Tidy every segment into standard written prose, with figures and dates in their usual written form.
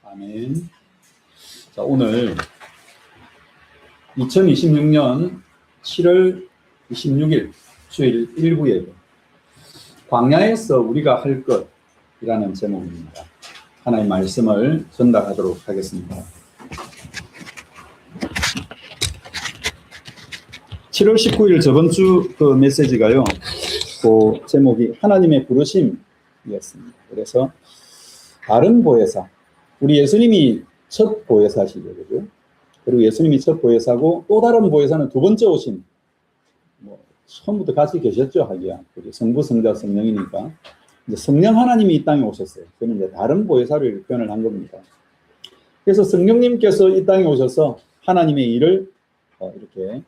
아멘. 자, 오늘 2026년 7월 26일 주일 1부 예배, 광야에서 우리가 할 것이라는 제목입니다. 하나님의 말씀을 전달하도록 하겠습니다. 7월 19일 저번 주 그 메시지가요, 그 제목이 하나님의 부르심이었습니다. 그래서 다른 보혜사, 우리 예수님이 첫 보혜사시죠, 그죠? 그리고 예수님이 첫 보혜사고 또 다른 보혜사는 두 번째 오신, 처음부터 같이 계셨죠, 하기야. 성부, 성자, 성령이니까. 이제 성령 하나님이 이 땅에 오셨어요. 그는 이제 다른 보혜사를 표현을 한 겁니다. 그래서 성령님께서 이 땅에 오셔서 하나님의 일을 이렇게,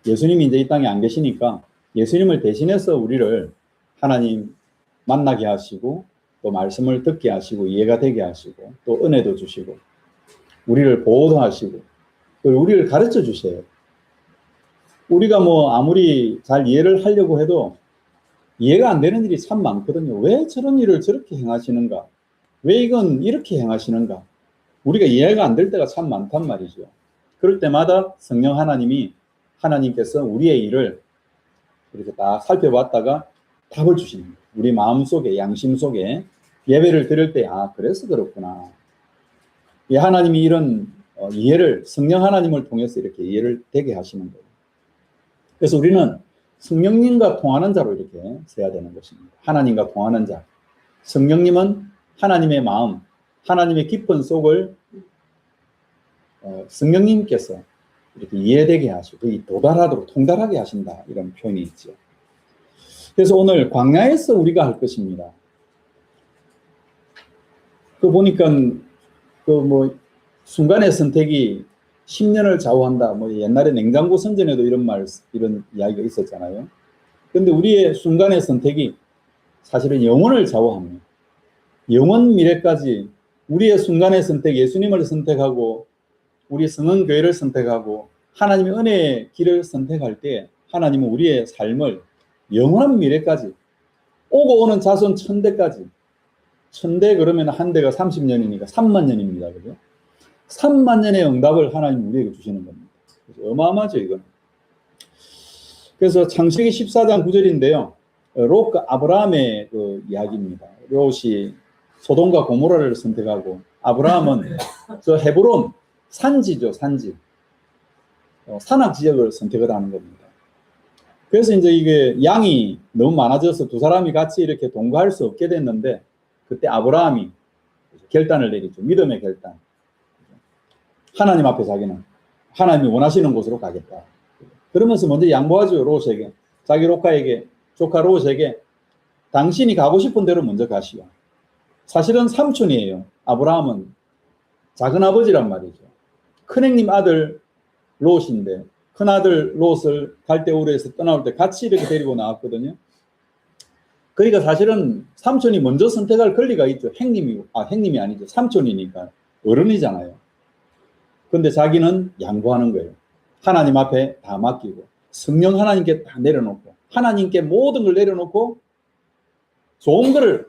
예수님이 이제 이 땅에 안 계시니까 예수님을 대신해서 우리를 하나님 만나게 하시고, 또 말씀을 듣게 하시고, 이해가 되게 하시고, 또 은혜도 주시고, 우리를 보호도 하시고, 또 우리를 가르쳐 주셔요. 우리가 아무리 잘 이해를 하려고 해도 이해가 안 되는 일이 참 많거든요. 왜 저런 일을 저렇게 행하시는가? 왜 이건 이렇게 행하시는가? 우리가 이해가 안 될 때가 참 많단 말이죠. 그럴 때마다 성령 하나님께서 우리의 일을 이렇게 딱 살펴봤다가 답을 주시는 거예요. 우리 마음속에, 양심 속에 예배를 드릴 때, 그래서 그렇구나. 하나님이 이런 이해를, 성령 하나님을 통해서 이렇게 이해를 되게 하시는 거예요. 그래서 우리는 성령님과 통하는 자로 이렇게 세야 되는 것입니다. 하나님과 통하는 자. 성령님은 하나님의 마음, 하나님의 깊은 속을 성령님께서 이렇게 이해되게 하시고 도달하도록 통달하게 하신다, 이런 표현이 있죠. 그래서 오늘 광야에서 우리가 할 것입니다. 보니까 순간의 선택이 10년을 좌우한다. 옛날에 냉장고 선전에도 이런 이야기가 있었잖아요. 근데 우리의 순간의 선택이 사실은 영혼을 좌우합니다. 영원 미래까지 우리의 순간의 선택, 예수님을 선택하고 우리 성은교회를 선택하고 하나님의 은혜의 길을 선택할 때 하나님은 우리의 삶을 영원한 미래까지, 오고 오는 자손 1000대까지, 1000대 그러면 한 대가 30년이니까 3만 년입니다. 그죠? 3만 년의 응답을 하나님 우리에게 주시는 겁니다. 어마어마하죠, 이건. 그래서 창세기 14장 9절인데요. 롯 아브라함의 그 이야기입니다. 롯이 소돔과 고모라를 선택하고, 아브라함은 저 헤브론 산지죠, 산지. 산악 지역을 선택을 하는 겁니다. 그래서 이제 이게 양이 너무 많아져서 두 사람이 같이 이렇게 동거할 수 없게 됐는데, 그때 아브라함이 결단을 내리죠. 믿음의 결단. 하나님 앞에 자기는 하나님이 원하시는 곳으로 가겠다. 그러면서 먼저 양보하죠, 롯에게. 자기 조카 롯에게 당신이 가고 싶은 대로 먼저 가시오. 사실은 삼촌이에요. 아브라함은 작은아버지란 말이죠. 큰형님 아들 롯인데, 큰아들 롯을 갈대우르에서 떠나올 때 같이 이렇게 데리고 나왔거든요. 그러니까 사실은 삼촌이 먼저 선택할 권리가 있죠. 형님이 아니죠. 삼촌이니까 어른이잖아요. 근데 자기는 양보하는 거예요. 하나님 앞에 다 맡기고, 성령 하나님께 다 내려놓고, 하나님께 모든 걸 내려놓고, 좋은 거를,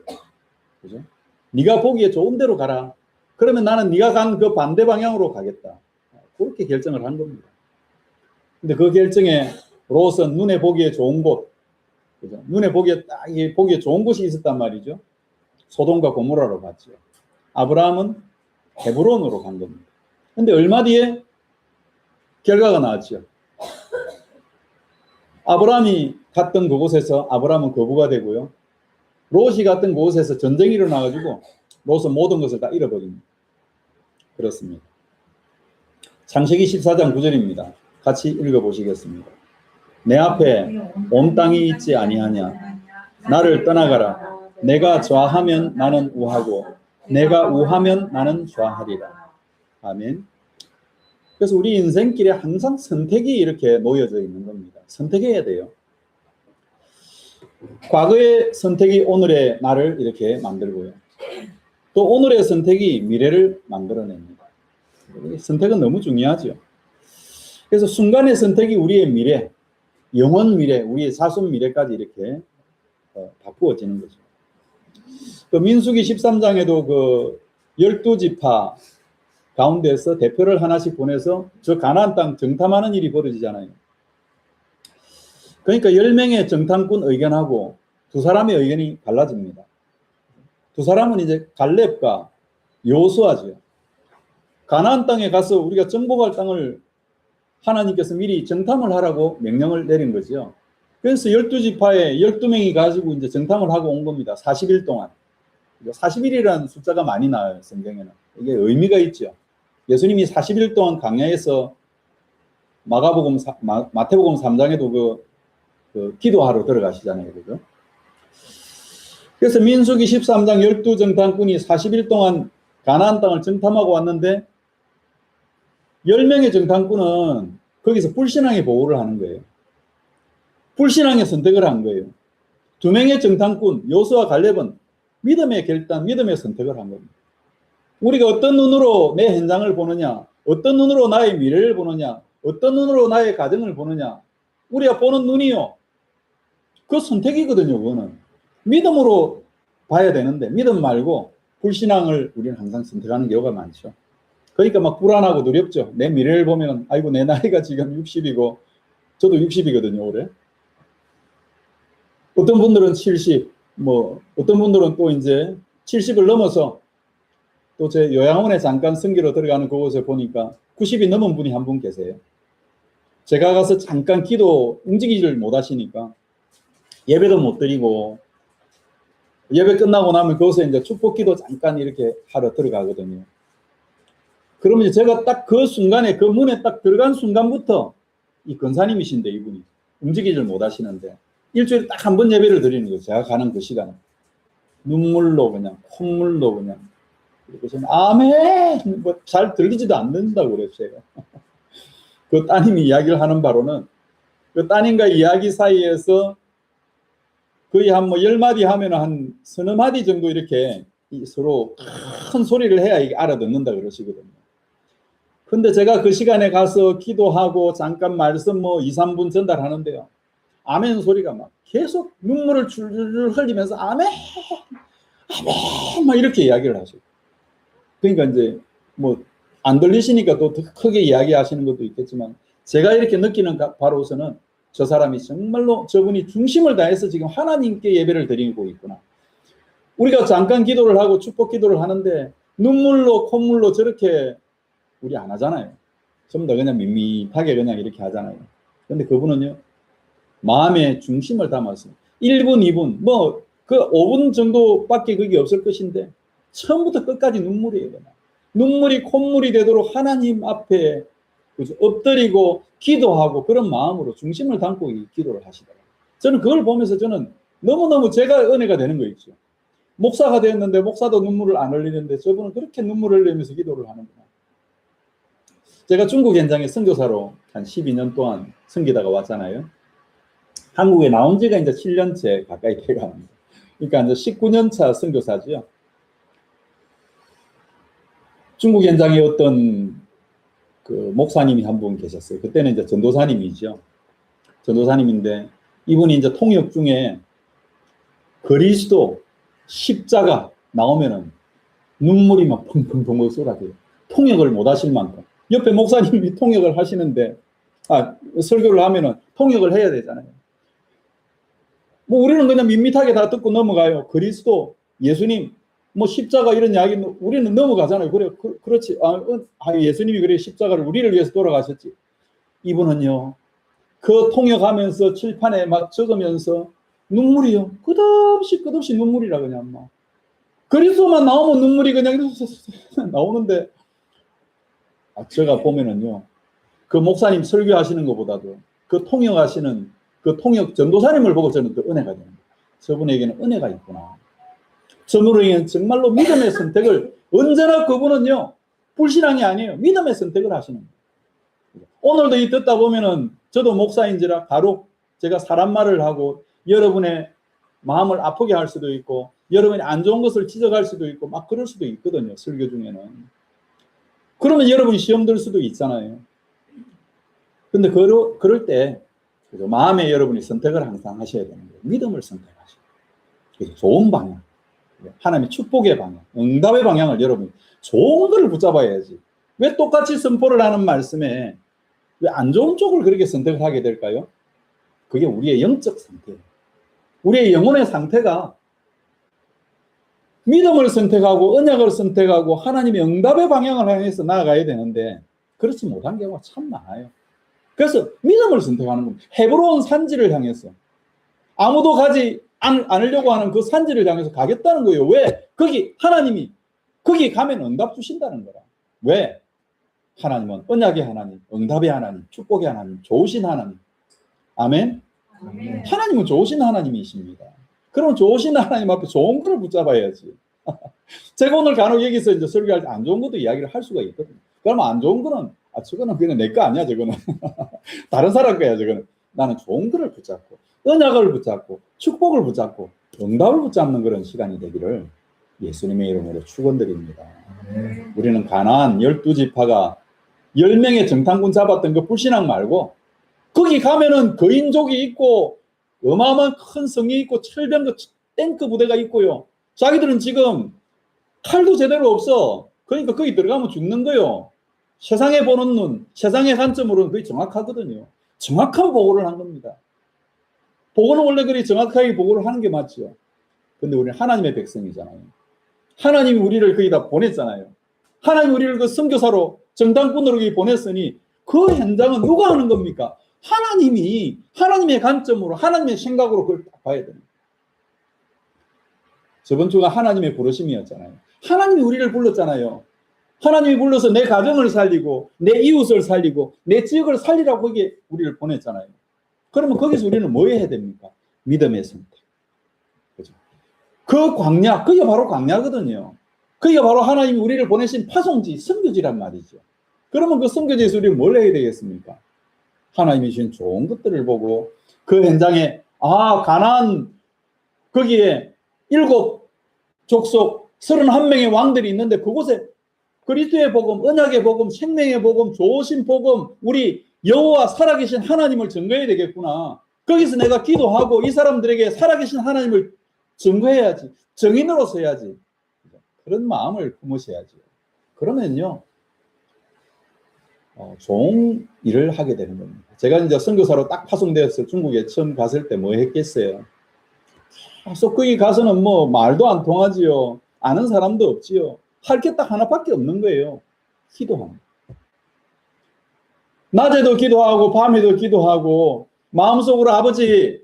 그죠? 네가 보기에 좋은 대로 가라. 그러면 나는 네가 간 그 반대 방향으로 가겠다. 그렇게 결정을 한 겁니다. 근데 그 결정에 롯은 눈에 보기에 좋은 곳, 그죠? 눈에 보기에 좋은 곳이 있었단 말이죠. 소돔과 고모라로 갔죠. 아브라함은 헤브론으로 간 겁니다. 근데 얼마 뒤에 결과가 나왔죠. 아브라함이 갔던 그곳에서 아브라함은 거부가 되고요. 롯이 갔던 그곳에서 전쟁이 일어나가지고 롯은 모든 것을 다 잃어버립니다. 그렇습니다. 창세기 14장 9절입니다. 같이 읽어보시겠습니다. 내 앞에 온 땅이 있지 아니하냐. 나를 떠나가라. 내가 좌하면 나는 우하고 내가 우하면 나는 좌하리라. 아멘. 그래서 우리 인생길에 항상 선택이 이렇게 놓여져 있는 겁니다. 선택해야 돼요. 과거의 선택이 오늘의 나를 이렇게 만들고요. 또 오늘의 선택이 미래를 만들어냅니다. 선택은 너무 중요하죠. 그래서 순간의 선택이 우리의 미래, 영원 미래, 우리의 자손 미래까지 이렇게 바꾸어지는 거죠. 그 민수기 13장에도 그 12지파 가운데서 대표를 하나씩 보내서 저 가나안 땅 정탐하는 일이 벌어지잖아요. 그러니까 10명의 정탐꾼 의견하고 두 사람의 의견이 달라집니다. 두 사람은 이제 갈렙과 여호수아죠. 가나안 땅에 가서 우리가 정복할 땅을 하나님께서 미리 정탐을 하라고 명령을 내린 거죠. 그래서 12지파에 12명이 가지고 이제 정탐을 하고 온 겁니다. 40일 동안. 40일이라는 숫자가 많이 나와요, 성경에는. 이게 의미가 있죠. 예수님이 40일 동안 광야에서 마태복음 3장에도 그 기도하러 들어가시잖아요. 그죠? 그래서 민수기 13장 12정탐꾼이 40일 동안 가나안 땅을 정탐하고 왔는데 10명의 정탐꾼은 거기서 불신앙의 보호를 하는 거예요. 불신앙의 선택을 한 거예요. 2명의 정탐꾼 여호수아와 갈렙은 믿음의 결단, 믿음의 선택을 한 겁니다. 우리가 어떤 눈으로 내 현장을 보느냐, 어떤 눈으로 나의 미래를 보느냐, 어떤 눈으로 나의 가정을 보느냐, 우리가 보는 눈이요. 그 선택이거든요, 그거는. 믿음으로 봐야 되는데, 믿음 말고 불신앙을 우리는 항상 선택하는 경우가 많죠. 그러니까 막 불안하고 두렵죠. 내 미래를 보면, 아이고, 내 나이가 지금 60이고, 저도 60이거든요, 올해. 어떤 분들은 70, 어떤 분들은 또 이제 70을 넘어서 또 제 요양원에 잠깐 선교로 들어가는 그곳에 보니까 90이 넘은 분이 한 분 계세요. 제가 가서 잠깐 기도 움직이지를 못하시니까 예배도 못 드리고 예배 끝나고 나면 그곳에 이제 축복 기도 잠깐 이렇게 하러 들어가거든요. 그러면 제가 딱 그 순간에 그 문에 딱 들어간 순간부터 이 권사님이신데 이분이 움직이지를 못하시는데 일주일에 딱 한 번 예배를 드리는 거예요. 제가 가는 그 시간에. 눈물로 그냥 콧물로 그냥 이렇게 저는 아멘 잘 들리지도 않는다고 그랬어요. 그 따님이 이야기를 하는 바로는 그 따님과 이야기 사이에서 거의 한 10마디 하면 한 서너 마디 정도 이렇게 서로 큰 소리를 해야 이게 알아듣는다 그러시거든요. 근데 제가 그 시간에 가서 기도하고 잠깐 말씀 2, 3분 전달하는데요. 아멘 소리가 막 계속 눈물을 줄줄 흘리면서 아멘, 아멘 막 이렇게 이야기를 하시고. 그러니까 이제 안 들리시니까 또 더 크게 이야기하시는 것도 있겠지만 제가 이렇게 느끼는 바로서는 저 사람이 정말로 저분이 중심을 다해서 지금 하나님께 예배를 드리고 있구나. 우리가 잠깐 기도를 하고 축복 기도를 하는데 눈물로 콧물로 저렇게 우리 안 하잖아요. 전부 다 그냥 밋밋하게 그냥 이렇게 하잖아요. 근데 그분은요 마음의 중심을 담아서 1분, 2분 그 5분 정도밖에 그게 없을 것인데 처음부터 끝까지 눈물이에요. 그냥. 눈물이 콧물이 되도록 하나님 앞에 엎드리고 기도하고 그런 마음으로 중심을 담고 이 기도를 하시더라고요. 저는 그걸 보면서 저는 너무너무 제가 은혜가 되는 거 있죠. 목사가 되었는데 목사도 눈물을 안 흘리는데 저분은 그렇게 눈물을 흘리면서 기도를 하는구나. 제가 중국 현장에 선교사로 한 12년 동안 섬기다가 왔잖아요. 한국에 나온 지가 이제 7년째 가까이 돼갑니다. 그러니까 이제 19년 차 선교사죠. 중국 현장에 어떤 그 목사님이 한 분 계셨어요. 그때는 이제 전도사님이죠. 전도사님인데 이분이 이제 통역 중에 그리스도 십자가 나오면은 눈물이 막 펑펑펑 쏟아져요. 통역을 못 하실 만큼. 옆에 목사님이 통역을 하시는데, 설교를 하면은 통역을 해야 되잖아요. 우리는 그냥 밋밋하게 다 듣고 넘어가요. 그리스도, 예수님, 십자가 이런 이야기 우리는 넘어가잖아요. 그래, 그렇지. 예수님이 그래 십자가를 우리를 위해서 돌아가셨지. 이분은요, 그 통역하면서 칠판에 막 적으면서 눈물이요. 끝없이 눈물이라 그냥 막. 그리스도만 나오면 눈물이 그냥 나오는데, 제가 보면은요, 그 목사님 설교하시는 것보다도 그 통역하시는 그 통역 전도사님을 보고 저는 더 은혜가 됩니다. 저분에게는 은혜가 있구나. 저분에게는 정말로 믿음의 선택을 언제나 그분은요, 불신앙이 아니에요. 믿음의 선택을 하시는 거예요. 오늘도 이 듣다 보면은 저도 목사인지라 바로 제가 사람 말을 하고 여러분의 마음을 아프게 할 수도 있고 여러분이 안 좋은 것을 지적할 수도 있고 막 그럴 수도 있거든요. 설교 중에는. 그러면 여러분이 시험 들 수도 있잖아요. 근데 그럴 때 마음에 여러분이 선택을 항상 하셔야 되는 거예요. 믿음을 선택하셔야 돼요. 좋은 방향, 하나님의 축복의 방향, 응답의 방향을 여러분이 좋은 걸 붙잡아야지. 왜 똑같이 선포를 하는 말씀에 왜 안 좋은 쪽을 그렇게 선택을 하게 될까요? 그게 우리의 영적 상태예요. 우리의 영혼의 상태가 믿음을 선택하고 언약을 선택하고 하나님의 응답의 방향을 향해서 나아가야 되는데 그렇지 못한 경우가 참 많아요. 그래서 믿음을 선택하는 겁니다. 헤브론 산지를 향해서 아무도 가지 않으려고 하는 그 산지를 향해서 가겠다는 거예요. 왜? 하나님이 거기 가면 응답 주신다는 거라. 왜? 하나님은 언약의 하나님, 응답의 하나님, 축복의 하나님, 좋으신 하나님. 아멘? 아멘. 하나님은 좋으신 하나님이십니다. 그럼 좋으신 하나님 앞에 좋은 걸 붙잡아야지. 제가 오늘 간혹 여기서 이제 설교할 때 안 좋은 것도 이야기를 할 수가 있거든요. 그러면 안 좋은 거는 저거는 그냥 내 거 아니야, 저거는. 다른 사람 거야, 저거는. 나는 좋은 거를 붙잡고 언약을 붙잡고 축복을 붙잡고 응답을 붙잡는 그런 시간이 되기를 예수님의 이름으로 축원드립니다. 우리는 가나안 12지파가 10명의 정탐꾼 잡았던 그 불신앙 말고 거기 가면은 거인족이 있고 어마어마한 큰 성이 있고 철병 탱크 부대가 있고요. 자기들은 지금 칼도 제대로 없어. 그러니까 거기 들어가면 죽는 거요. 세상에 보는 눈, 세상의 관점으로는 거의 정확하거든요. 정확한 보고를 한 겁니다. 보고는 원래 그리 정확하게 보고를 하는 게 맞죠. 근데 우리는 하나님의 백성이잖아요. 하나님이 우리를 거기다 보냈잖아요. 하나님이 우리를 그 선교사로 정탐꾼으로 보냈으니 그 현장은 누가 하는 겁니까? 하나님이 하나님의 관점으로 하나님의 생각으로 그걸 딱 봐야 됩니다. 저번 주가 하나님의 부르심이었잖아요. 하나님이 우리를 불렀잖아요. 하나님이 불러서 내 가정을 살리고 내 이웃을 살리고 내 지역을 살리라고 거기에 우리를 보냈잖아요. 그러면 거기서 우리는 뭐 해야 됩니까? 믿음의 선택. 그죠? 그 광야, 그게 바로 광야거든요. 그게 바로 하나님이 우리를 보내신 파송지, 선교지란 말이죠. 그러면 그 선교지에서 우리는 뭘 해야 되겠습니까? 하나님이 주신 좋은 것들을 보고 그 현장에 가나안 거기에 7 족속 31명의 왕들이 있는데 그곳에 그리스도의 복음, 언약의 복음, 생명의 복음, 좋으신 복음, 우리 여호와 살아계신 하나님을 증거해야 되겠구나. 거기서 내가 기도하고 이 사람들에게 살아계신 하나님을 증거해야지. 증인으로서 해야지. 그런 마음을 품으셔야죠. 그러면요, 좋은 일을 하게 되는 겁니다. 제가 이제 선교사로 딱 파송되어서 중국에 처음 갔을 때 뭐 했겠어요? 계속 거기 가서는 뭐 말도 안 통하지요. 아는 사람도 없지요. 할 게 딱 하나밖에 없는 거예요. 기도합니다. 낮에도 기도하고 밤에도 기도하고 마음속으로 아버지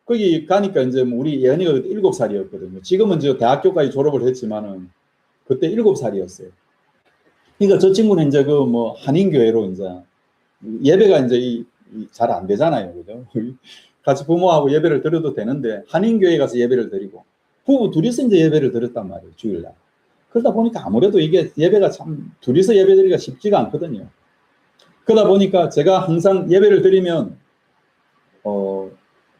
거기 가니까 이제 우리 예언이가 그때 7살이었거든요. 지금은 저 대학교까지 졸업을 했지만은 그때 7살이었어요. 그러니까 저 친구는 이제 그 뭐 한인교회로 이제 예배가 이제 잘 안 되잖아요. 그죠? 같이 부모하고 예배를 드려도 되는데 한인교회에 가서 예배를 드리고 부부 둘이서 이제 예배를 드렸단 말이에요. 주일날. 그러다 보니까 아무래도 이게 예배가 참 둘이서 예배 드리기가 쉽지가 않거든요. 그러다 보니까 제가 항상 예배를 드리면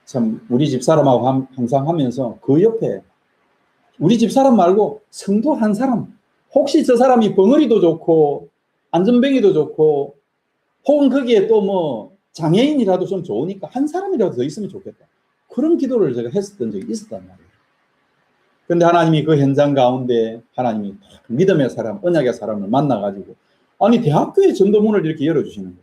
참 우리 집사람하고 항상 하면서 그 옆에 우리 집사람 말고 성도 한 사람, 혹시 저 사람이 벙어리도 좋고 안전뱅이도 좋고 혹은 거기에 또 뭐 장애인이라도 좀 좋으니까 한 사람이라도 더 있으면 좋겠다. 그런 기도를 제가 했었던 적이 있었단 말이에요. 그런데 하나님이 그 현장 가운데 하나님이 믿음의 사람, 언약의 사람을 만나가지고 아니 대학교의 전도문을 이렇게 열어주시는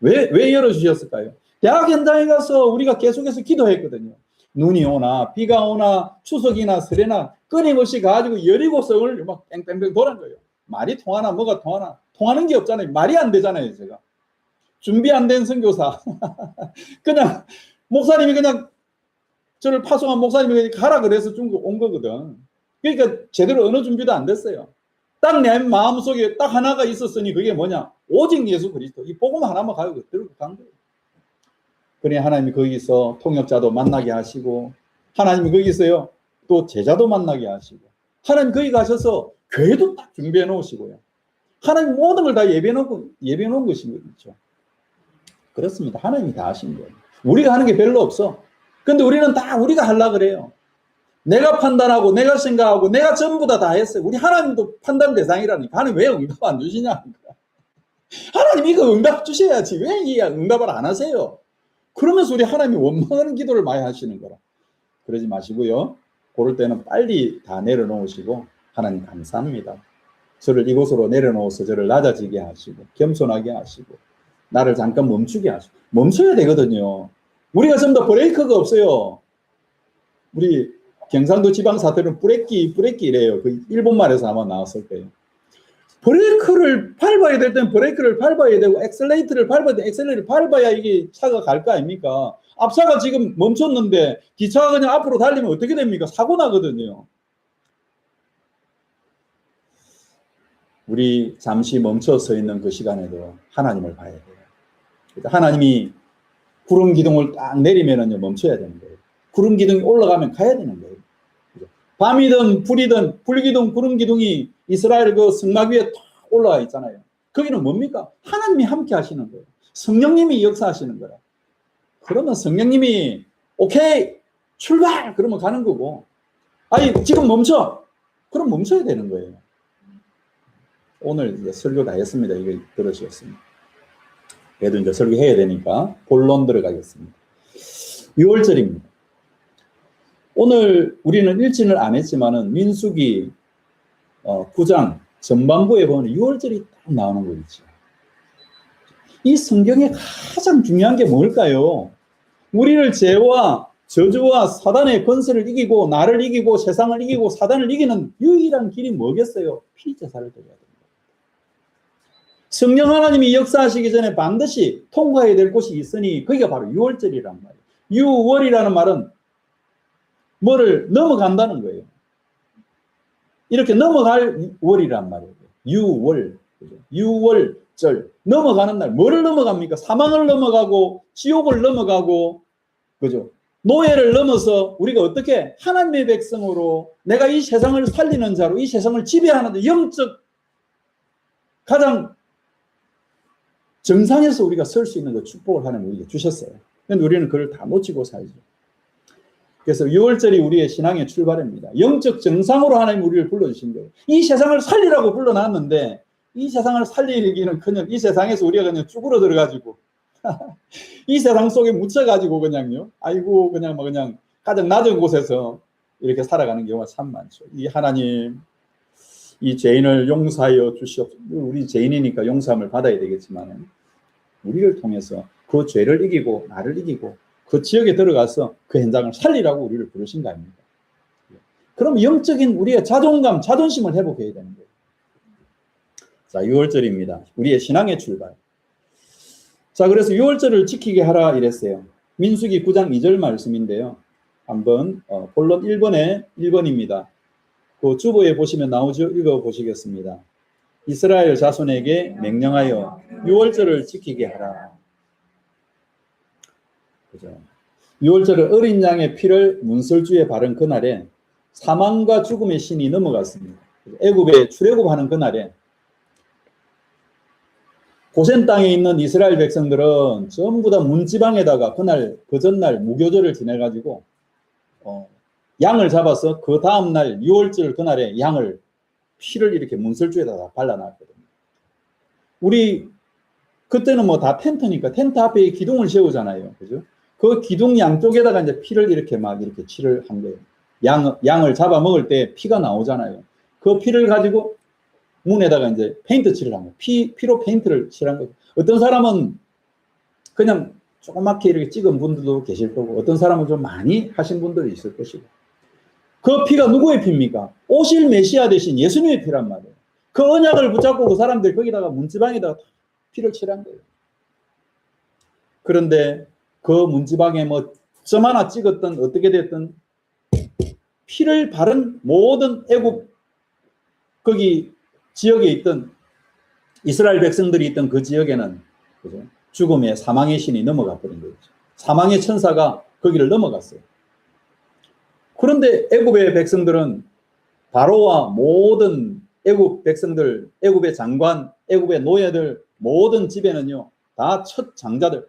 거예요. 왜 열어주셨을까요? 대학 현장에 가서 우리가 계속해서 기도했거든요. 눈이 오나 비가 오나 추석이나 설에나 끊임없이 가지고 17성을 막 뺑뺑뺑 돌은 거예요. 말이 통하나 뭐가 통하나 통하는 게 없잖아요. 말이 안 되잖아요. 제가 준비 안 된 선교사 그냥 목사님이 그냥 저를 파송한 목사님이 가라 그래서 중국 온 거거든. 그러니까 제대로 언어 준비도 안 됐어요. 딱 내 마음속에 딱 하나가 있었으니 그게 뭐냐? 오직 예수 그리스도. 이 복음 하나만 가지고 들고 간 거예요. 그래 하나님이 거기서 통역자도 만나게 하시고 하나님이 거기서요 또 제자도 만나게 하시고 하나님 거기 가셔서 교회도 딱 준비해 놓으시고요. 하나님 모든 걸 다 예비해 놓은 것인 거죠. 그렇습니다. 하나님이 다 하신 거예요. 우리가 하는 게 별로 없어. 근데 우리는 다 우리가 하려고 그래요. 내가 판단하고 내가 생각하고 내가 전부 다 했어요. 우리 하나님도 판단 대상이라니까. 하나님 왜 응답 안 주시냐? 하나님 이거 응답 주셔야지. 왜 이 응답을 안 하세요? 그러면서 우리 하나님이 원망하는 기도를 많이 하시는 거라. 그러지 마시고요. 그럴 때는 빨리 다 내려놓으시고 하나님 감사합니다. 저를 이곳으로 내려놓아서 저를 낮아지게 하시고 겸손하게 하시고 나를 잠깐 멈추게 하시고 멈춰야 되거든요. 우리가 전부 다 브레이크가 없어요. 우리 경상도 지방사투리는 브레이크 이래요. 그 일본말에서 아마 나왔을 거예요. 브레이크를 밟아야 될 때는 브레이크를 밟아야 되고 엑셀레이터를 밟아야 돼. 엑셀레이터를 밟아야 이게 차가 갈 거 아닙니까? 앞차가 지금 멈췄는데 기차가 그냥 앞으로 달리면 어떻게 됩니까? 사고 나거든요. 우리 잠시 멈춰 서 있는 그 시간에도 하나님을 봐야 돼요. 하나님이 구름 기둥을 딱 내리면은요 멈춰야 되는 거예요. 구름 기둥이 올라가면 가야 되는 거예요. 밤이든 불이든 불기둥 구름 기둥이 이스라엘 그 성막 위에 탁 올라가 있잖아요. 거기는 뭡니까? 하나님이 함께 하시는 거예요. 성령님이 역사하시는 거라. 그러면 성령님이 오케이 출발 그러면 가는 거고, 아니 지금 멈춰 그럼 멈춰야 되는 거예요. 오늘 이제 설교 다 했습니다. 이거 들으셨습니다. 그래도 이제 설교해야 되니까 본론 들어가겠습니다. 6월절입니다. 오늘 우리는 일진을 안 했지만은 민수기 9장 전반부에 보면 6월절이 딱 나오는 거 있죠. 이 성경에 가장 중요한 게 뭘까요? 우리를 죄와 저주와 사단의 권세를 이기고 나를 이기고 세상을 이기고 사단을 이기는 유일한 길이 뭐겠어요? 피제사를 드려야 됩니다. 성령 하나님이 역사하시기 전에 반드시 통과해야 될 곳이 있으니 그게 바로 6월절이란 말이에요. 6월이라는 말은 뭐를 넘어간다는 거예요. 이렇게 넘어갈 월이란 말이에요. 6월, 6월절 넘어가는 날 뭐를 넘어갑니까? 사망을 넘어가고 지옥을 넘어가고 그죠? 노예를 넘어서 우리가 어떻게 하나님의 백성으로 내가 이 세상을 살리는 자로 이 세상을 지배하는 영적 가장 정상에서 우리가 설 수 있는 그 축복을 하나님 우리에게 주셨어요. 그런데 우리는 그걸 다 놓치고 살죠. 그래서 6월절이 우리의 신앙의 출발입니다. 영적 정상으로 하나님 우리를 불러주신 거예요. 이 세상을 살리라고 불러놨는데 이 세상을 살리기는 그냥 이 세상에서 우리가 그냥 쭈그러들어가지고 이 세상 속에 묻혀가지고 그냥요. 아이고 그냥 뭐 그냥 가장 낮은 곳에서 이렇게 살아가는 경우가 참 많죠. 이 하나님 이 죄인을 용서하여 주시옵소서. 우리 죄인이니까 용서함을 받아야 되겠지만 우리를 통해서 그 죄를 이기고 나를 이기고 그 지역에 들어가서 그 현장을 살리라고 우리를 부르신 거 아닙니까? 그럼 영적인 우리의 자존감, 자존심을 회복해야 되는 거예요. 자, 6월절입니다. 우리의 신앙의 출발. 자, 그래서 6월절을 지키게 하라 이랬어요. 민수기 9장 2절 말씀인데요. 한번 본론 1번입니다. 그 주보에 보시면 나오죠. 읽어보시겠습니다. 이스라엘 자손에게 명령하여 6월절을 지키게 하라. 그죠? 6월절은 어린 양의 피를 문설주에 바른 그날에 사망과 죽음의 신이 넘어갔습니다. 애굽에 출애굽하는 그날에 고센 땅에 있는 이스라엘 백성들은 전부 다 문지방에다가 그날 그 전날 무교절을 지내가지고 양을 잡아서 그 다음날 6월절 그날에 양을 피를 이렇게 문설주에다가 발라놨거든요. 우리 그때는 뭐 다 텐트니까 텐트 앞에 기둥을 세우잖아요. 그죠? 그 기둥 양쪽에다가 이제 피를 이렇게 막 이렇게 칠을 한 거예요. 양을 잡아 먹을 때 피가 나오잖아요. 그 피를 가지고 문에다가 이제 페인트 칠을 한 거예요. 피로 페인트를 칠한 거예요. 어떤 사람은 그냥 조그맣게 이렇게 찍은 분들도 계실 거고, 어떤 사람은 좀 많이 하신 분들이 있을 것이고. 그 피가 누구의 피입니까? 오실 메시아 대신 예수님의 피란 말이에요. 그 언약을 붙잡고 그 사람들 거기다가 문지방에다가 피를 칠한 거예요. 그런데 그 문지방에 뭐 점 하나 찍었던 어떻게 됐든 피를 바른 모든 애굽 거기 지역에 있던 이스라엘 백성들이 있던 그 지역에는 그죠? 죽음의 사망의 신이 넘어가 버린 거죠. 사망의 천사가 거기를 넘어갔어요. 그런데 애굽의 백성들은 바로와 모든 애굽 백성들, 애굽의 장관, 애굽의 노예들 모든 집에는요 다 첫 장자들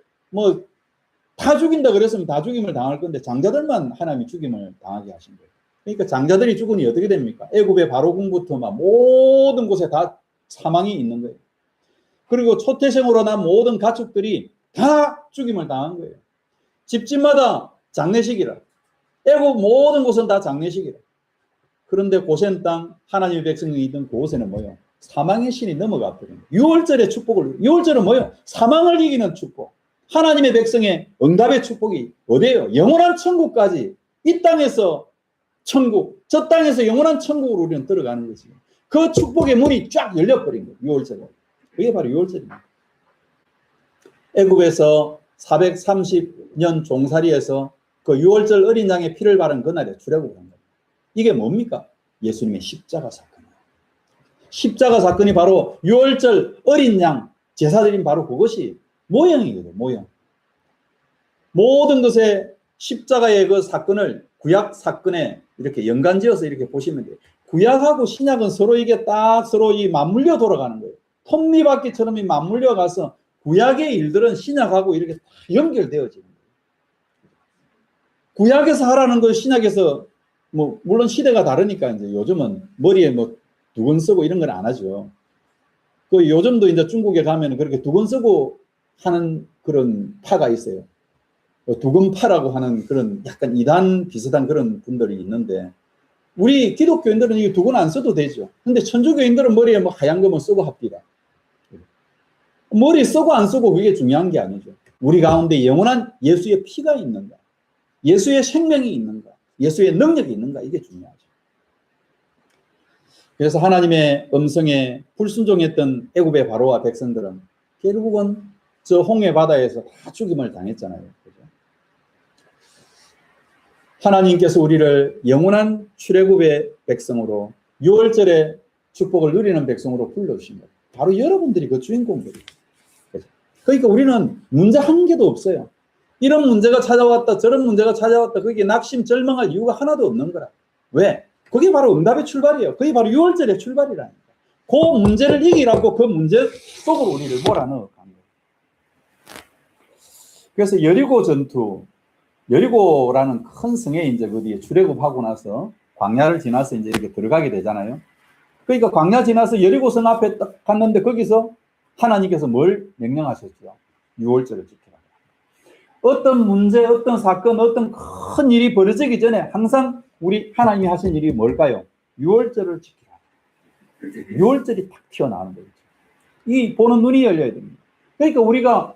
다 죽인다 그랬으면 다 죽임을 당할 건데 장자들만 하나님이 죽임을 당하게 하신 거예요. 그러니까 장자들이 죽으니 어떻게 됩니까? 애굽의 바로궁부터 막 모든 곳에 다 사망이 있는 거예요. 그리고 초태생으로 난 모든 가축들이 다 죽임을 당한 거예요. 집집마다 장례식이라. 애굽 모든 곳은 다 장례식이라. 그런데 고센 땅 하나님의 백성이 있던 그곳에는 뭐예요? 사망의 신이 넘어갔거든요. 6월절의 축복을, 6월절은 뭐예요? 사망을 이기는 축복. 하나님의 백성의 응답의 축복이 어디예요? 영원한 천국까지. 이 땅에서 천국, 저 땅에서 영원한 천국으로 우리는 들어가는 거지. 그 축복의 문이 쫙 열려버린 거예요. 6월절은. 그게 바로 6월절입니다. 애굽에서 430년 종살이에서 그 6월절 어린 양의 피를 바른 그날에 출애굽을 한 거예요. 이게 뭡니까? 예수님의 십자가 사건이에요. 십자가 사건이 바로 6월절 어린 양 제사드린 바로 그것이 모형이거든요. 모형. 모든 것에 십자가의 그 사건을 구약 사건에 이렇게 연관지어서 이렇게 보시면 돼요. 구약하고 신약은 서로 이게 딱 서로 이 맞물려 돌아가는 거예요. 톱니바퀴처럼 이 맞물려 가서 구약의 일들은 신약하고 이렇게 다 연결되어지는 거예요. 구약에서 하라는 걸 신약에서 뭐 물론 시대가 다르니까 이제 요즘은 머리에 뭐 두건 쓰고 이런 건 안 하죠. 그 요즘도 이제 중국에 가면 그렇게 두건 쓰고 하는 그런 파가 있어요. 두건파라고 하는 그런 약간 이단 비슷한 그런 분들이 있는데 우리 기독교인들은 이 두건 안 써도 되죠. 근데 천주교인들은 머리에 뭐 하얀 거만 쓰고 합니다. 머리 쓰고 안 쓰고 그게 중요한 게 아니죠. 우리 가운데 영원한 예수의 피가 있는가, 예수의 생명이 있는가, 예수의 능력이 있는가, 이게 중요하죠. 그래서 하나님의 음성에 불순종했던 애굽의 바로와 백성들은 결국은 저 홍해 바다에서 다 죽임을 당했잖아요. 그죠? 하나님께서 우리를 영원한 출애굽의 백성으로 6월절의 축복을 누리는 백성으로 불러주신 거예요. 바로 여러분들이 그 주인공들이에요. 그러니까 우리는 문제 한 개도 없어요. 이런 문제가 찾아왔다 저런 문제가 찾아왔다 거기에 낙심 절망할 이유가 하나도 없는 거라. 왜? 그게 바로 응답의 출발이에요. 그게 바로 6월절의 출발이라니까. 그 문제를 이기라고 그 문제 속으로 우리를 몰아넣어 간 거예요. 그래서 여리고 전투, 여리고라는 큰 성에 이제 거기에 출애굽하고 나서 광야를 지나서 이제 이렇게 들어가게 되잖아요. 그러니까 광야 지나서 여리고 성 앞에 딱 갔는데 거기서 하나님께서 뭘 명령하셨죠? 6월절을 지키라. 어떤 문제, 어떤 사건, 어떤 큰 일이 벌어지기 전에 항상 우리 하나님이 하신 일이 뭘까요? 6월절을 지키라. 6월절이 딱 튀어나오는 거죠. 이 보는 눈이 열려야 됩니다. 그러니까 우리가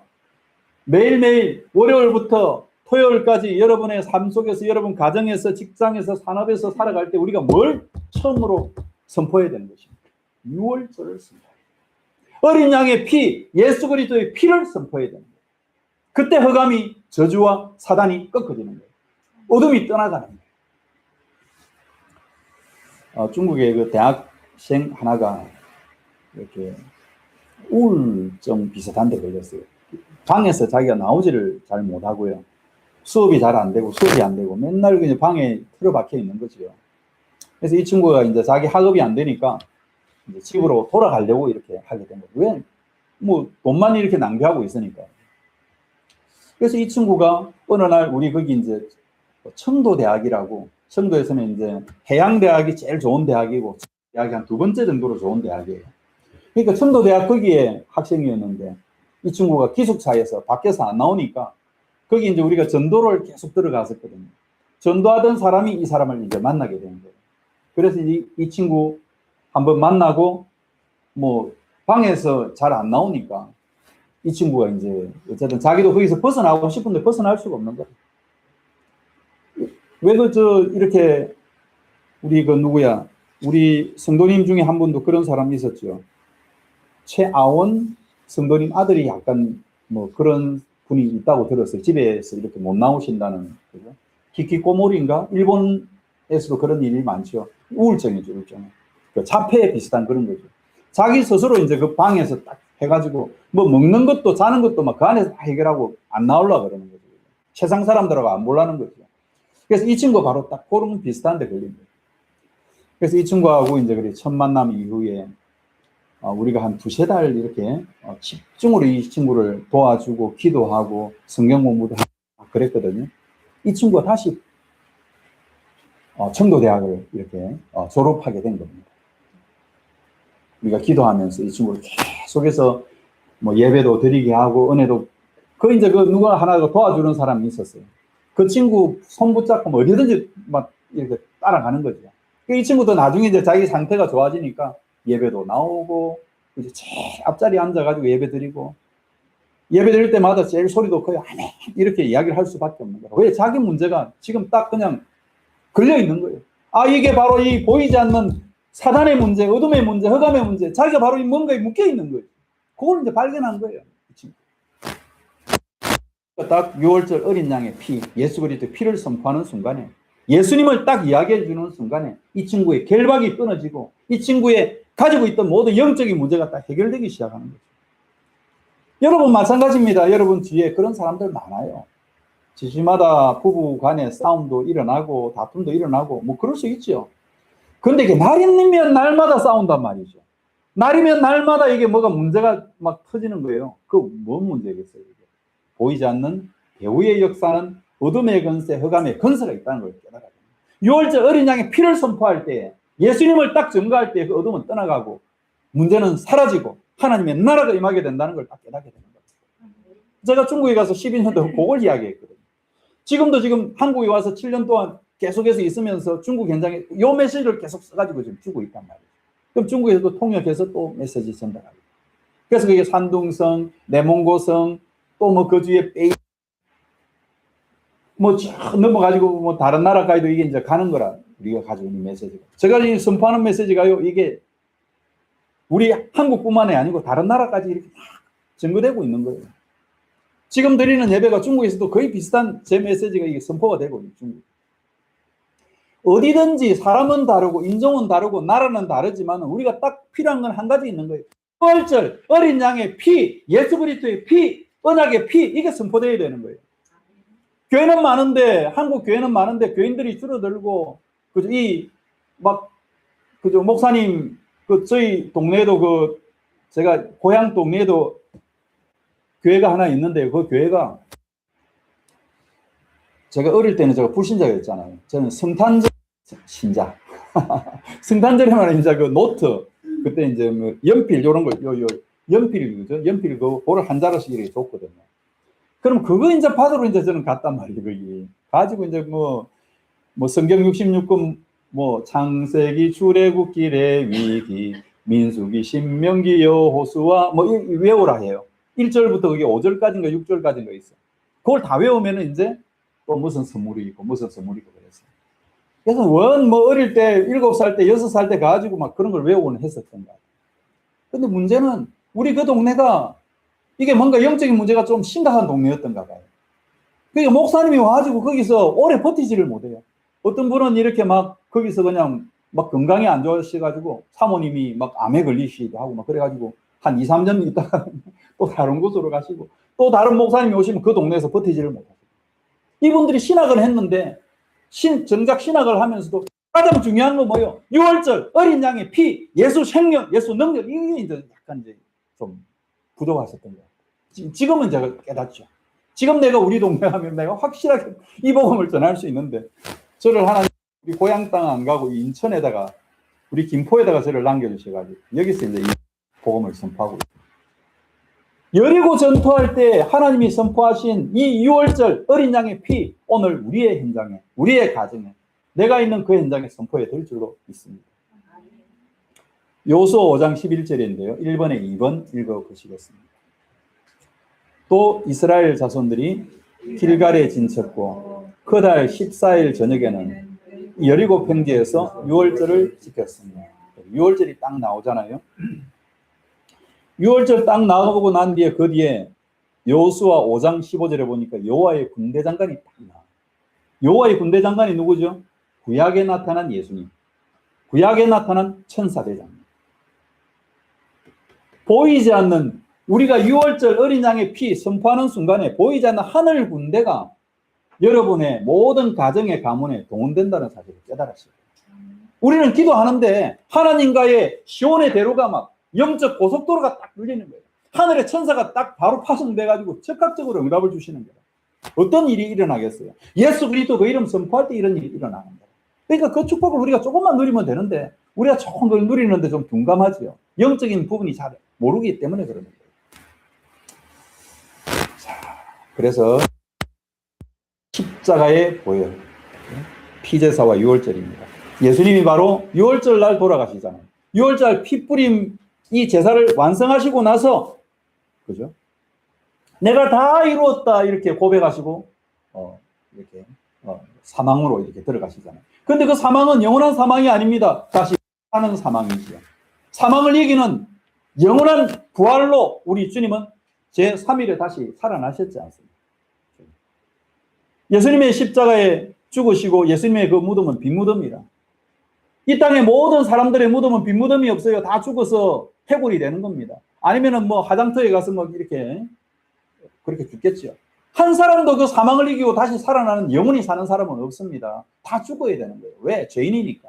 매일매일 월요일부터 토요일까지 여러분의 삶 속에서 여러분 가정에서 직장에서 산업에서 살아갈 때 우리가 뭘 처음으로 선포해야 되는 것입니다. 6월절을 선포해야 됩니다. 어린 양의 피, 예수 그리스도의 피를 선포해야 됩니다. 그때 흑암이 저주와 사단이 꺾어지는 거예요. 어둠이 떠나가는 거예요. 중국의 그 대학생 하나가 이렇게 우울증 비슷한 데 걸렸어요. 방에서 자기가 나오지를 잘 못하고요. 수업이 잘 안 되고 수업이 안 되고 맨날 그냥 방에 틀어박혀 있는 거죠. 그래서 이 친구가 이제 자기 학업이 안 되니까 이제 집으로 돌아가려고 이렇게 하게 된 거예요. 왜? 뭐 돈만 이렇게 낭비하고 있으니까. 그래서 이 친구가 어느 날 우리 거기 이제 청도대학이라고, 청도에서는 이제 해양대학이 제일 좋은 대학이고 대학이 한 2번째 정도로 좋은 대학이에요. 그러니까 청도대학 거기에 학생이었는데 이 친구가 기숙사에서 밖에서 안 나오니까 거기 이제 우리가 전도를 계속 들어갔었거든요. 전도하던 사람이 이 사람을 이제 만나게 된 거예요. 그래서 이 친구 한번 만나고 뭐 방에서 잘 안 나오니까 이 친구가 이제 어쨌든 자기도 거기서 벗어나고 싶은데 벗어날 수가 없는 거예요. 왜 이렇게 우리 누구야? 우리 성도님 중에 한 분도 그런 사람이 있었죠. 최아원 성도님 아들이 약간 뭐 그런 분이 있다고 들었어요. 집에서 이렇게 못 나오신다는 거죠. 히키코모리인가? 일본에서도 그런 일이 많죠. 우울증이죠, 우울증. 그 자폐 비슷한 그런 거죠. 자기 스스로 이제 그 방에서 딱 해가지고 뭐 먹는 것도 자는 것도 막 그 안에서 다 해결하고 안 나오려고 그러는 거죠. 세상 사람들하고 안 보려는 거죠. 그래서 이 친구 바로 딱 그런 비슷한 데 걸린 거예요. 그래서 이 친구하고 이제 그래 첫 만남 이후에 우리가 한 2-3달 이렇게 집중으로 이 친구를 도와주고 기도하고 성경 공부도 하고 그랬거든요. 이 친구가 다시 청도대학을 이렇게 졸업하게 된 겁니다. 우리가 기도하면서 이 친구를 계속해서 뭐 예배도 드리게 하고 은혜도 이제 누가 하나 도와주는 사람이 있었어요. 그 친구 손 붙잡고 뭐 어디든지 막 이렇게 따라가는 거죠. 이 친구도 나중에 이제 자기 상태가 좋아지니까 예배도 나오고 이제 제일 앞자리에 앉아가지고 예배 드리고 예배 드릴 때마다 제일 소리도 커요. 아멘 이렇게 이야기를 할 수밖에 없는 거예요. 왜? 자기 문제가 지금 딱 그냥 걸려 있는 거예요. 이게 바로 이 보이지 않는 사단의 문제, 어둠의 문제, 흑암의 문제, 자기가 바로 이 뭔가에 묶여 있는 거예요. 그걸 이제 발견한 거예요. 딱 6월절 어린 양의 피, 예수 그리스도의 피를 선포하는 순간에, 예수님을 딱 이야기해 주는 순간에 이 친구의 결박이 끊어지고 이 친구의 가지고 있던 모든 영적인 문제가 딱 해결되기 시작하는 거죠. 여러분 마찬가지입니다. 여러분 뒤에 그런 사람들 많아요. 지시마다 부부 간에 싸움도 일어나고 다툼도 일어나고 뭐 그럴 수 있죠. 근데 이게 날이면 날마다 싸운단 말이죠. 날이면 날마다 이게 뭐가 문제가 막 터지는 거예요. 뭔 문제겠어요? 이게. 보이지 않는 배후의 역사는 어둠의 건세, 흑암의 건세가 있다는 걸 깨달아야 됩니다. 6월절 어린 양의 피를 선포할 때, 예수님을 딱 증거할 때 그 어둠은 떠나가고 문제는 사라지고 하나님의 나라가 임하게 된다는 걸 딱 깨닫게 되는 거예요. 제가 중국에 가서 12년도 그걸 이야기했거든요. 지금 한국에 와서 7년 동안 계속해서 있으면서 중국 현장에 이 메시지를 계속 써가지고 지금 주고 있단 말이에요. 그럼 중국에서도 통역해서 또 메시지 전달하고. 그래서 그게 산둥성, 내몽고성, 또 뭐 그 뒤에 뭐 넘어가지고 뭐 다른 나라까지도 이게 이제 가는 거라 우리가 가지고 있는 메시지가. 제가 이 선포하는 메시지가요, 이게 우리 한국뿐만이 아니고 다른 나라까지 이렇게 막 전거되고 있는 거예요. 지금 드리는 예배가 중국에서도 거의 비슷한 제 메시지가 이게 선포가 되고 있는 중국. 어디든지 사람은 다르고 인종은 다르고 나라는 다르지만 우리가 딱 필요한 건 한 가지 있는 거예요. 6월절 어린 양의 피, 예수 그리스도의 피, 언약의 피, 이게 선포되어야 되는 거예요. 교회는 많은데, 한국 교회는 많은데 교인들이 줄어들고, 목사님, 저희 동네에도 제가 고향 동네에도 교회가 하나 있는데 그 교회가 제가 어릴 때는 제가 불신자였잖아요. 저는 성탄절 신자. 성탄절에 말하는 이제 그 노트, 그때 이제 뭐 연필 이런 거, 연필이죠. 연필 그거를 한 자루씩 이렇게 줬거든요. 그럼 그거 이제 받으러 이제 저는 갔단 말이에요. 거기 가지고 이제 뭐 성경 66권, 뭐 창세기, 출애굽기, 레위기, 민수기, 신명기, 여호수아 뭐 외우라 해요. 1절부터 그게 5절까지인가 6절까지인가 있어. 그걸 다 외우면은 이제 또 무슨 선물이 있고 무슨 선물이 있고 그랬어요. 그래서 뭐 어릴 때 7살 때 6살 때 가지고 막 그런 걸 외우고는 했었던 거야. 근데 문제는 우리 그 동네가 이게 뭔가 영적인 문제가 좀 심각한 동네였던가 봐요. 그러니까 목사님이 와가지고 거기서 오래 버티지를 못해요. 어떤 분은 이렇게 막 거기서 그냥 막 건강이 안 좋으셔가지고 사모님이 막 암에 걸리시기도 하고 막 그래가지고 한 2, 3년 있다가 또 다른 곳으로 가시고 또 다른 목사님이 오시면 그 동네에서 버티지를 못하고. 이분들이 신학을 했는데 정작 신학을 하면서도 가장 중요한 건 뭐예요? 6월절 어린 양의 피, 예수 생명, 예수 능력, 이게 이제 약간 이제 좀 부족하셨던 거예요. 지금은 제가 깨닫죠. 지금 내가 우리 동네 하면 내가 확실하게 이 복음을 전할 수 있는데 저를 하나님 우리 고향 땅 안 가고 인천에다가 우리 김포에다가 저를 남겨주셔가지고 여기서 이제 이 복음을 선포하고 있습니다. 여리고 전투할 때 하나님이 선포하신 이 6월절 어린 양의 피, 오늘 우리의 현장에, 우리의 가정에, 내가 있는 그 현장에 선포해 될 줄로 믿습니다. 요수아 5장 11절인데요. 1번에 2번 읽어보시겠습니다. 또 이스라엘 자손들이 길갈에 진쳤고 그달 14일 저녁에는 여리고 평지에서 6월절을 지켰습니다. 6월절이 딱 나오잖아요. 6월절 딱 나가보고 난 뒤에 그 뒤에 여호수아 5장 15절에 보니까 여호와의 군대 장관이 딱 나와요. 여호와의 군대 장관이 누구죠? 구약에 나타난 예수님. 구약에 나타난 천사대장. 보이지 않는 우리가 6월절 어린 양의 피 선포하는 순간에 보이지 않는 하늘 군대가 여러분의 모든 가정의 가문에 동원된다는 사실을 깨달았어요. 우리는 기도하는데 하나님과의 시온의 대로가 막 영적 고속도로가 딱 열리는 거예요. 하늘의 천사가 딱 바로 파송돼가지고 즉각적으로 응답을 주시는 거예요. 어떤 일이 일어나겠어요? 예수 그리스도 그 이름 선포할 때 이런 일이 일어나는 거예요. 그러니까 그 축복을 우리가 조금만 누리면 되는데 우리가 조금 더 누리는데 좀 둔감하지요. 영적인 부분이 잘 모르기 때문에 그러는 거예요. 자, 그래서 십자가의 보혈, 피제사와 유월절입니다. 예수님이 바로 유월절 날 돌아가시잖아요. 유월절 피뿌림 이 제사를 완성하시고 나서, 그죠? 내가 다 이루었다 이렇게 고백하시고 이렇게 사망으로 이렇게 들어가시잖아요. 그런데 그 사망은 영원한 사망이 아닙니다. 다시 사는 사망이지요. 사망을 이기는 영원한 부활로 우리 주님은 제3일에 다시 살아나셨지 않습니까? 예수님의 십자가에 죽으시고 예수님의 그 무덤은 빈무덤이라. 이 땅의 모든 사람들의 무덤은 빈무덤이 없어요. 다 죽어서 해골이 되는 겁니다. 아니면은 뭐 화장터에 가서 뭐 이렇게 그렇게 죽겠죠. 한 사람도 그 사망을 이기고 다시 살아나는 영원히 사는 사람은 없습니다. 다 죽어야 되는 거예요. 왜? 죄인이니까.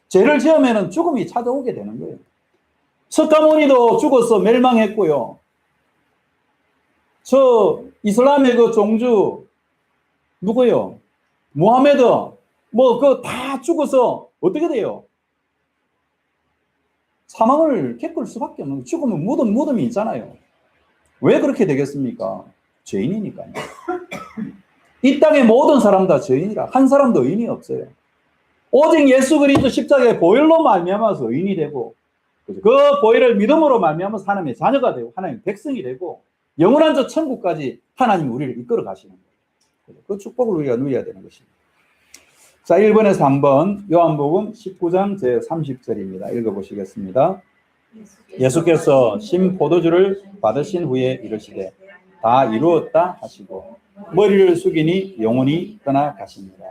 죄를 지으면 죽음이 찾아오게 되는 거예요. 석가모니도 죽어서 멸망했고요. 저 이슬람의 그 종주 누구요? 무하메드 뭐 그 다 죽어서 어떻게 돼요? 사망을 겪을 수밖에 없는 거예요. 죽으면 무덤이 있잖아요. 왜 그렇게 되겠습니까? 죄인이니까요. 이 땅의 모든 사람 다 죄인이라 한 사람도 의인이 없어요. 오직 예수 그리스도 십자가의 보혈로 말미암아서 의인이 되고 그 보혈을 믿음으로 말미암아서 하나님의 자녀가 되고 하나님의 백성이 되고 영원한 저 천국까지 하나님 우리를 이끌어 가시는 거예요. 그 축복을 우리가 누려야 되는 것입니다. 자, 1번에서 3번 요한복음 19장 제30절입니다. 읽어보시겠습니다. 예수께서 신 포도주를 받으신 후에 이르시되 다 이루었다 하시고 머리를 숙이니 영혼이 떠나가십니다.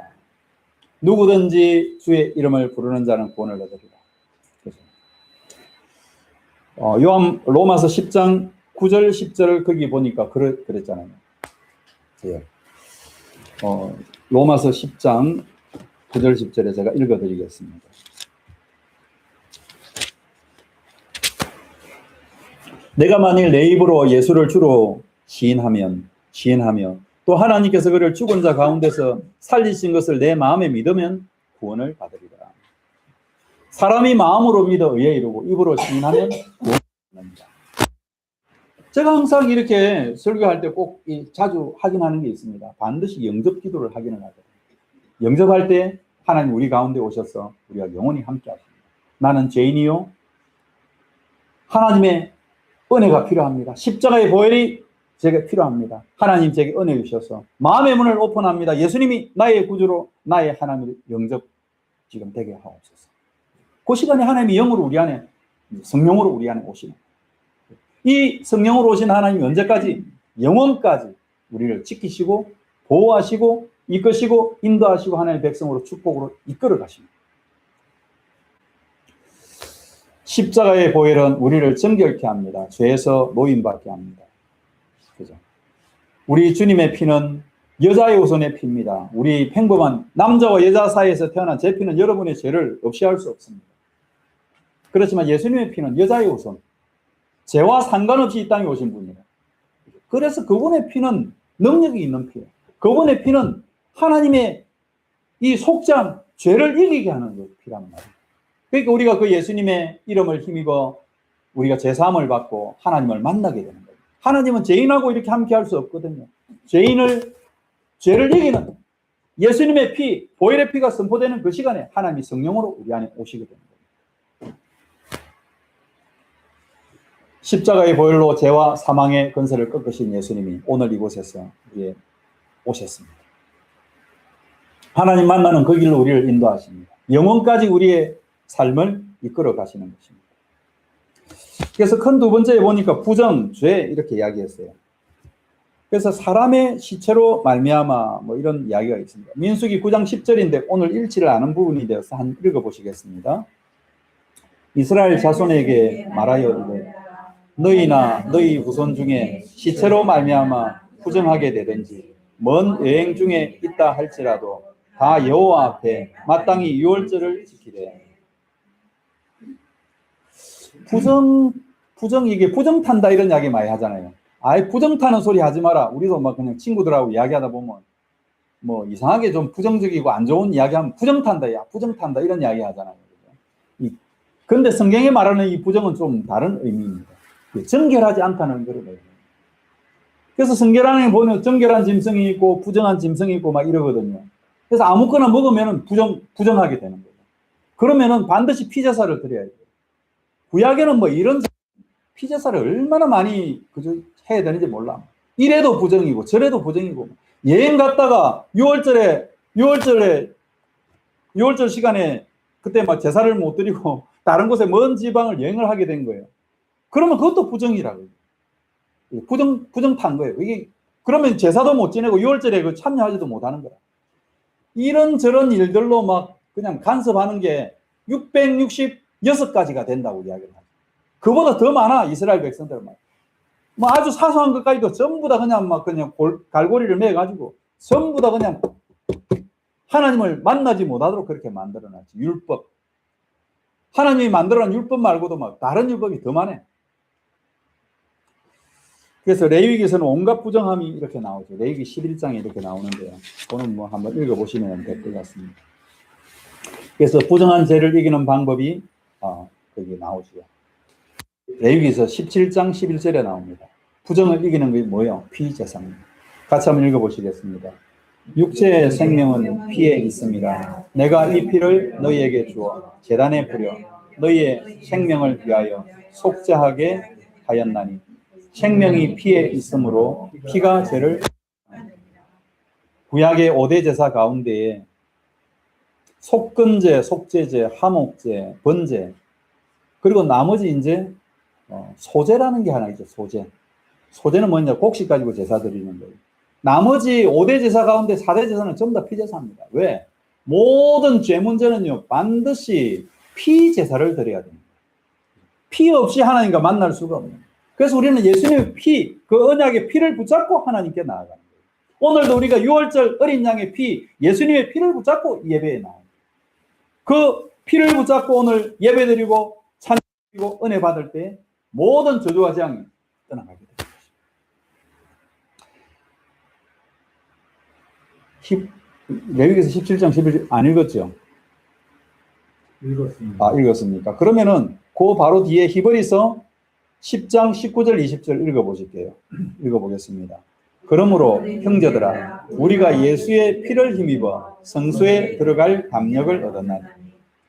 누구든지 주의 이름을 부르는 자는 구원을 얻으리라. 로마서 10장 9절 10절을 거기 보니까 그랬잖아요. 예. 로마서 10장 9절 10절에 제가 읽어드리겠습니다. 내가 만일 내 입으로 예수를 주로 시인하며 또 하나님께서 그를 죽은 자 가운데서 살리신 것을 내 마음에 믿으면 구원을 받으리라. 사람이 마음으로 믿어 의에 이르고 입으로 시인하면 구원을 받는다. 제가 항상 이렇게 설교할 때 꼭 자주 확인하는 게 있습니다. 반드시 영접 기도를 확인을 하거든요. 영접할 때 하나님 우리 가운데 오셔서 우리가 영원히 함께 하십니다. 나는 죄인이요. 하나님의 은혜가 필요합니다. 십자가의 보혈이 제게 필요합니다. 하나님 제게 은혜 주셔서 마음의 문을 오픈합니다. 예수님이 나의 구주로 나의 하나님을 영접 지금 되게 하옵소서. 그 시간에 하나님이 영으로 우리 안에 성령으로 우리 안에 오시는 이 성령으로 오신 하나님이 언제까지? 영원까지 우리를 지키시고 보호하시고 이끄시고 인도하시고 하나님의 백성으로 축복으로 이끌어 가십니다. 십자가의 보혈은 우리를 정결케 합니다. 죄에서 노임받게 합니다. 그죠? 우리 주님의 피는 여자의 우선의 피입니다. 우리 평범한 남자와 여자 사이에서 태어난 제 피는 여러분의 죄를 없이 할 수 없습니다. 그렇지만 예수님의 피는 여자의 우선, 죄와 상관없이 이 땅에 오신 분이에요. 그래서 그분의 피는 능력이 있는 피예요. 그분의 피는 하나님의 이 속죄한 죄를 이기게 하는 피란 말이에요. 그러니까 우리가 그 예수님의 이름을 힘입어 우리가 제사함을 받고 하나님을 만나게 되는 거예요. 하나님은 죄인하고 이렇게 함께 할 수 없거든요. 죄를 이기는 예수님의 피, 보혈의 피가 선포되는 그 시간에 하나님이 성령으로 우리 안에 오시게 됩니다. 십자가의 보혈로 죄와 사망의 권세를 꺾으신 예수님이 오늘 이곳에서 우리에 오셨습니다. 하나님 만나는 그 길로 우리를 인도하십니다. 영원까지 우리의 삶을 이끌어 가시는 것입니다. 그래서 큰 두 번째에 보니까 부정, 죄 이렇게 이야기했어요. 그래서 사람의 시체로 말미암아 뭐 이런 이야기가 있습니다. 민수기 9장 10절인데 오늘 읽지를 않은 부분이 되어서 한 읽어보시겠습니다. 이스라엘 자손에게 말하여 이르되 너희나 너희 후손 중에 시체로 말미암아 부정하게 되든지 먼 여행 중에 있다 할지라도 다 여호와 앞에 마땅히 유월절을 지키되. 이게 부정 탄다 이런 이야기 많이 하잖아요. 아예 부정 타는 소리 하지 마라. 우리도 막 그냥 친구들하고 이야기하다 보면 뭐 이상하게 좀 부정적이고 안 좋은 이야기하면 부정탄다, 야 부정탄다 이런 이야기 하잖아요. 근데 성경에 말하는 이 부정은 좀 다른 의미입니다. 정결하지 않다는 그런 의미. 그래서 성결하는 보면 정결한 짐승이 있고 부정한 짐승이 있고 막 이러거든요. 그래서 아무거나 먹으면 부정하게 되는 거예요. 그러면은 반드시 피제사를 드려야 돼요. 구약에는 뭐 이런 피제사를 얼마나 많이 해야 되는지 몰라. 이래도 부정이고 저래도 부정이고. 여행 갔다가 6월절 시간에 그때 막 제사를 못 드리고 다른 곳에 먼 지방을 여행을 하게 된 거예요. 그러면 그것도 부정이라고요. 부정탄 거예요. 이게 그러면 제사도 못 지내고 6월절에 참여하지도 못하는 거야. 이런저런 일들로 막 그냥 간섭하는 게 666가지가 된다고 이야기를 하죠. 그보다 더 많아, 이스라엘 백성들은. 뭐 아주 사소한 것까지도 전부 다 그냥 갈고리를 매가지고 전부 다 그냥 하나님을 만나지 못하도록 그렇게 만들어놨지. 율법. 하나님이 만들어놓은 율법 말고도 막 다른 율법이 더 많아. 그래서 레위기에서는 온갖 부정함이 이렇게 나오죠. 레위기 11장에 이렇게 나오는데요. 그거는 뭐 한번 읽어보시면 될 것 같습니다. 그래서 부정한 죄를 이기는 방법이 거기 나오죠. 레위기에서 17장 11절에 나옵니다. 부정을 이기는 게 뭐예요? 피제사입니다. 같이 한번 읽어보시겠습니다. 육체의 생명은 피에 있습니다. 내가 이 피를 너희에게 주어 제단에 뿌려 너희의 생명을 위하여 속죄하게 하였나니 생명이 피에 있으므로 피가 죄를 구약의 5대 제사 가운데에 속건제, 속죄제, 화목제, 번제 그리고 나머지 이제 소제라는 게 하나 있죠. 소제는 뭐냐? 곡식 가지고 제사 드리는 거예요. 나머지 5대 제사 가운데 4대 제사는 전부 다 피제사입니다. 왜? 모든 죄 문제는요 반드시 피제사를 드려야 됩니다. 피 없이 하나님과 만날 수가 없는 거예요. 그래서 우리는 예수님의 피, 그 언약의 피를 붙잡고 하나님께 나아가는 거예요. 오늘도 우리가 6월절 어린 양의 피, 예수님의 피를 붙잡고 예배에 나옵니다. 그 피를 붙잡고 오늘 예배드리고 찬양드리고 은혜 받을 때 모든 저주와 재앙이 떠나가게 됩니다. 레위기에서 17장 11절 안 읽었죠? 읽었습니다. 읽었습니까? 그러면은 그 바로 뒤에 히브리서 10장 19절 20절 읽어보실게요. 읽어보겠습니다. 그러므로 형제들아 우리가 예수의 피를 힘입어 성소에 들어갈 담력을 얻었나니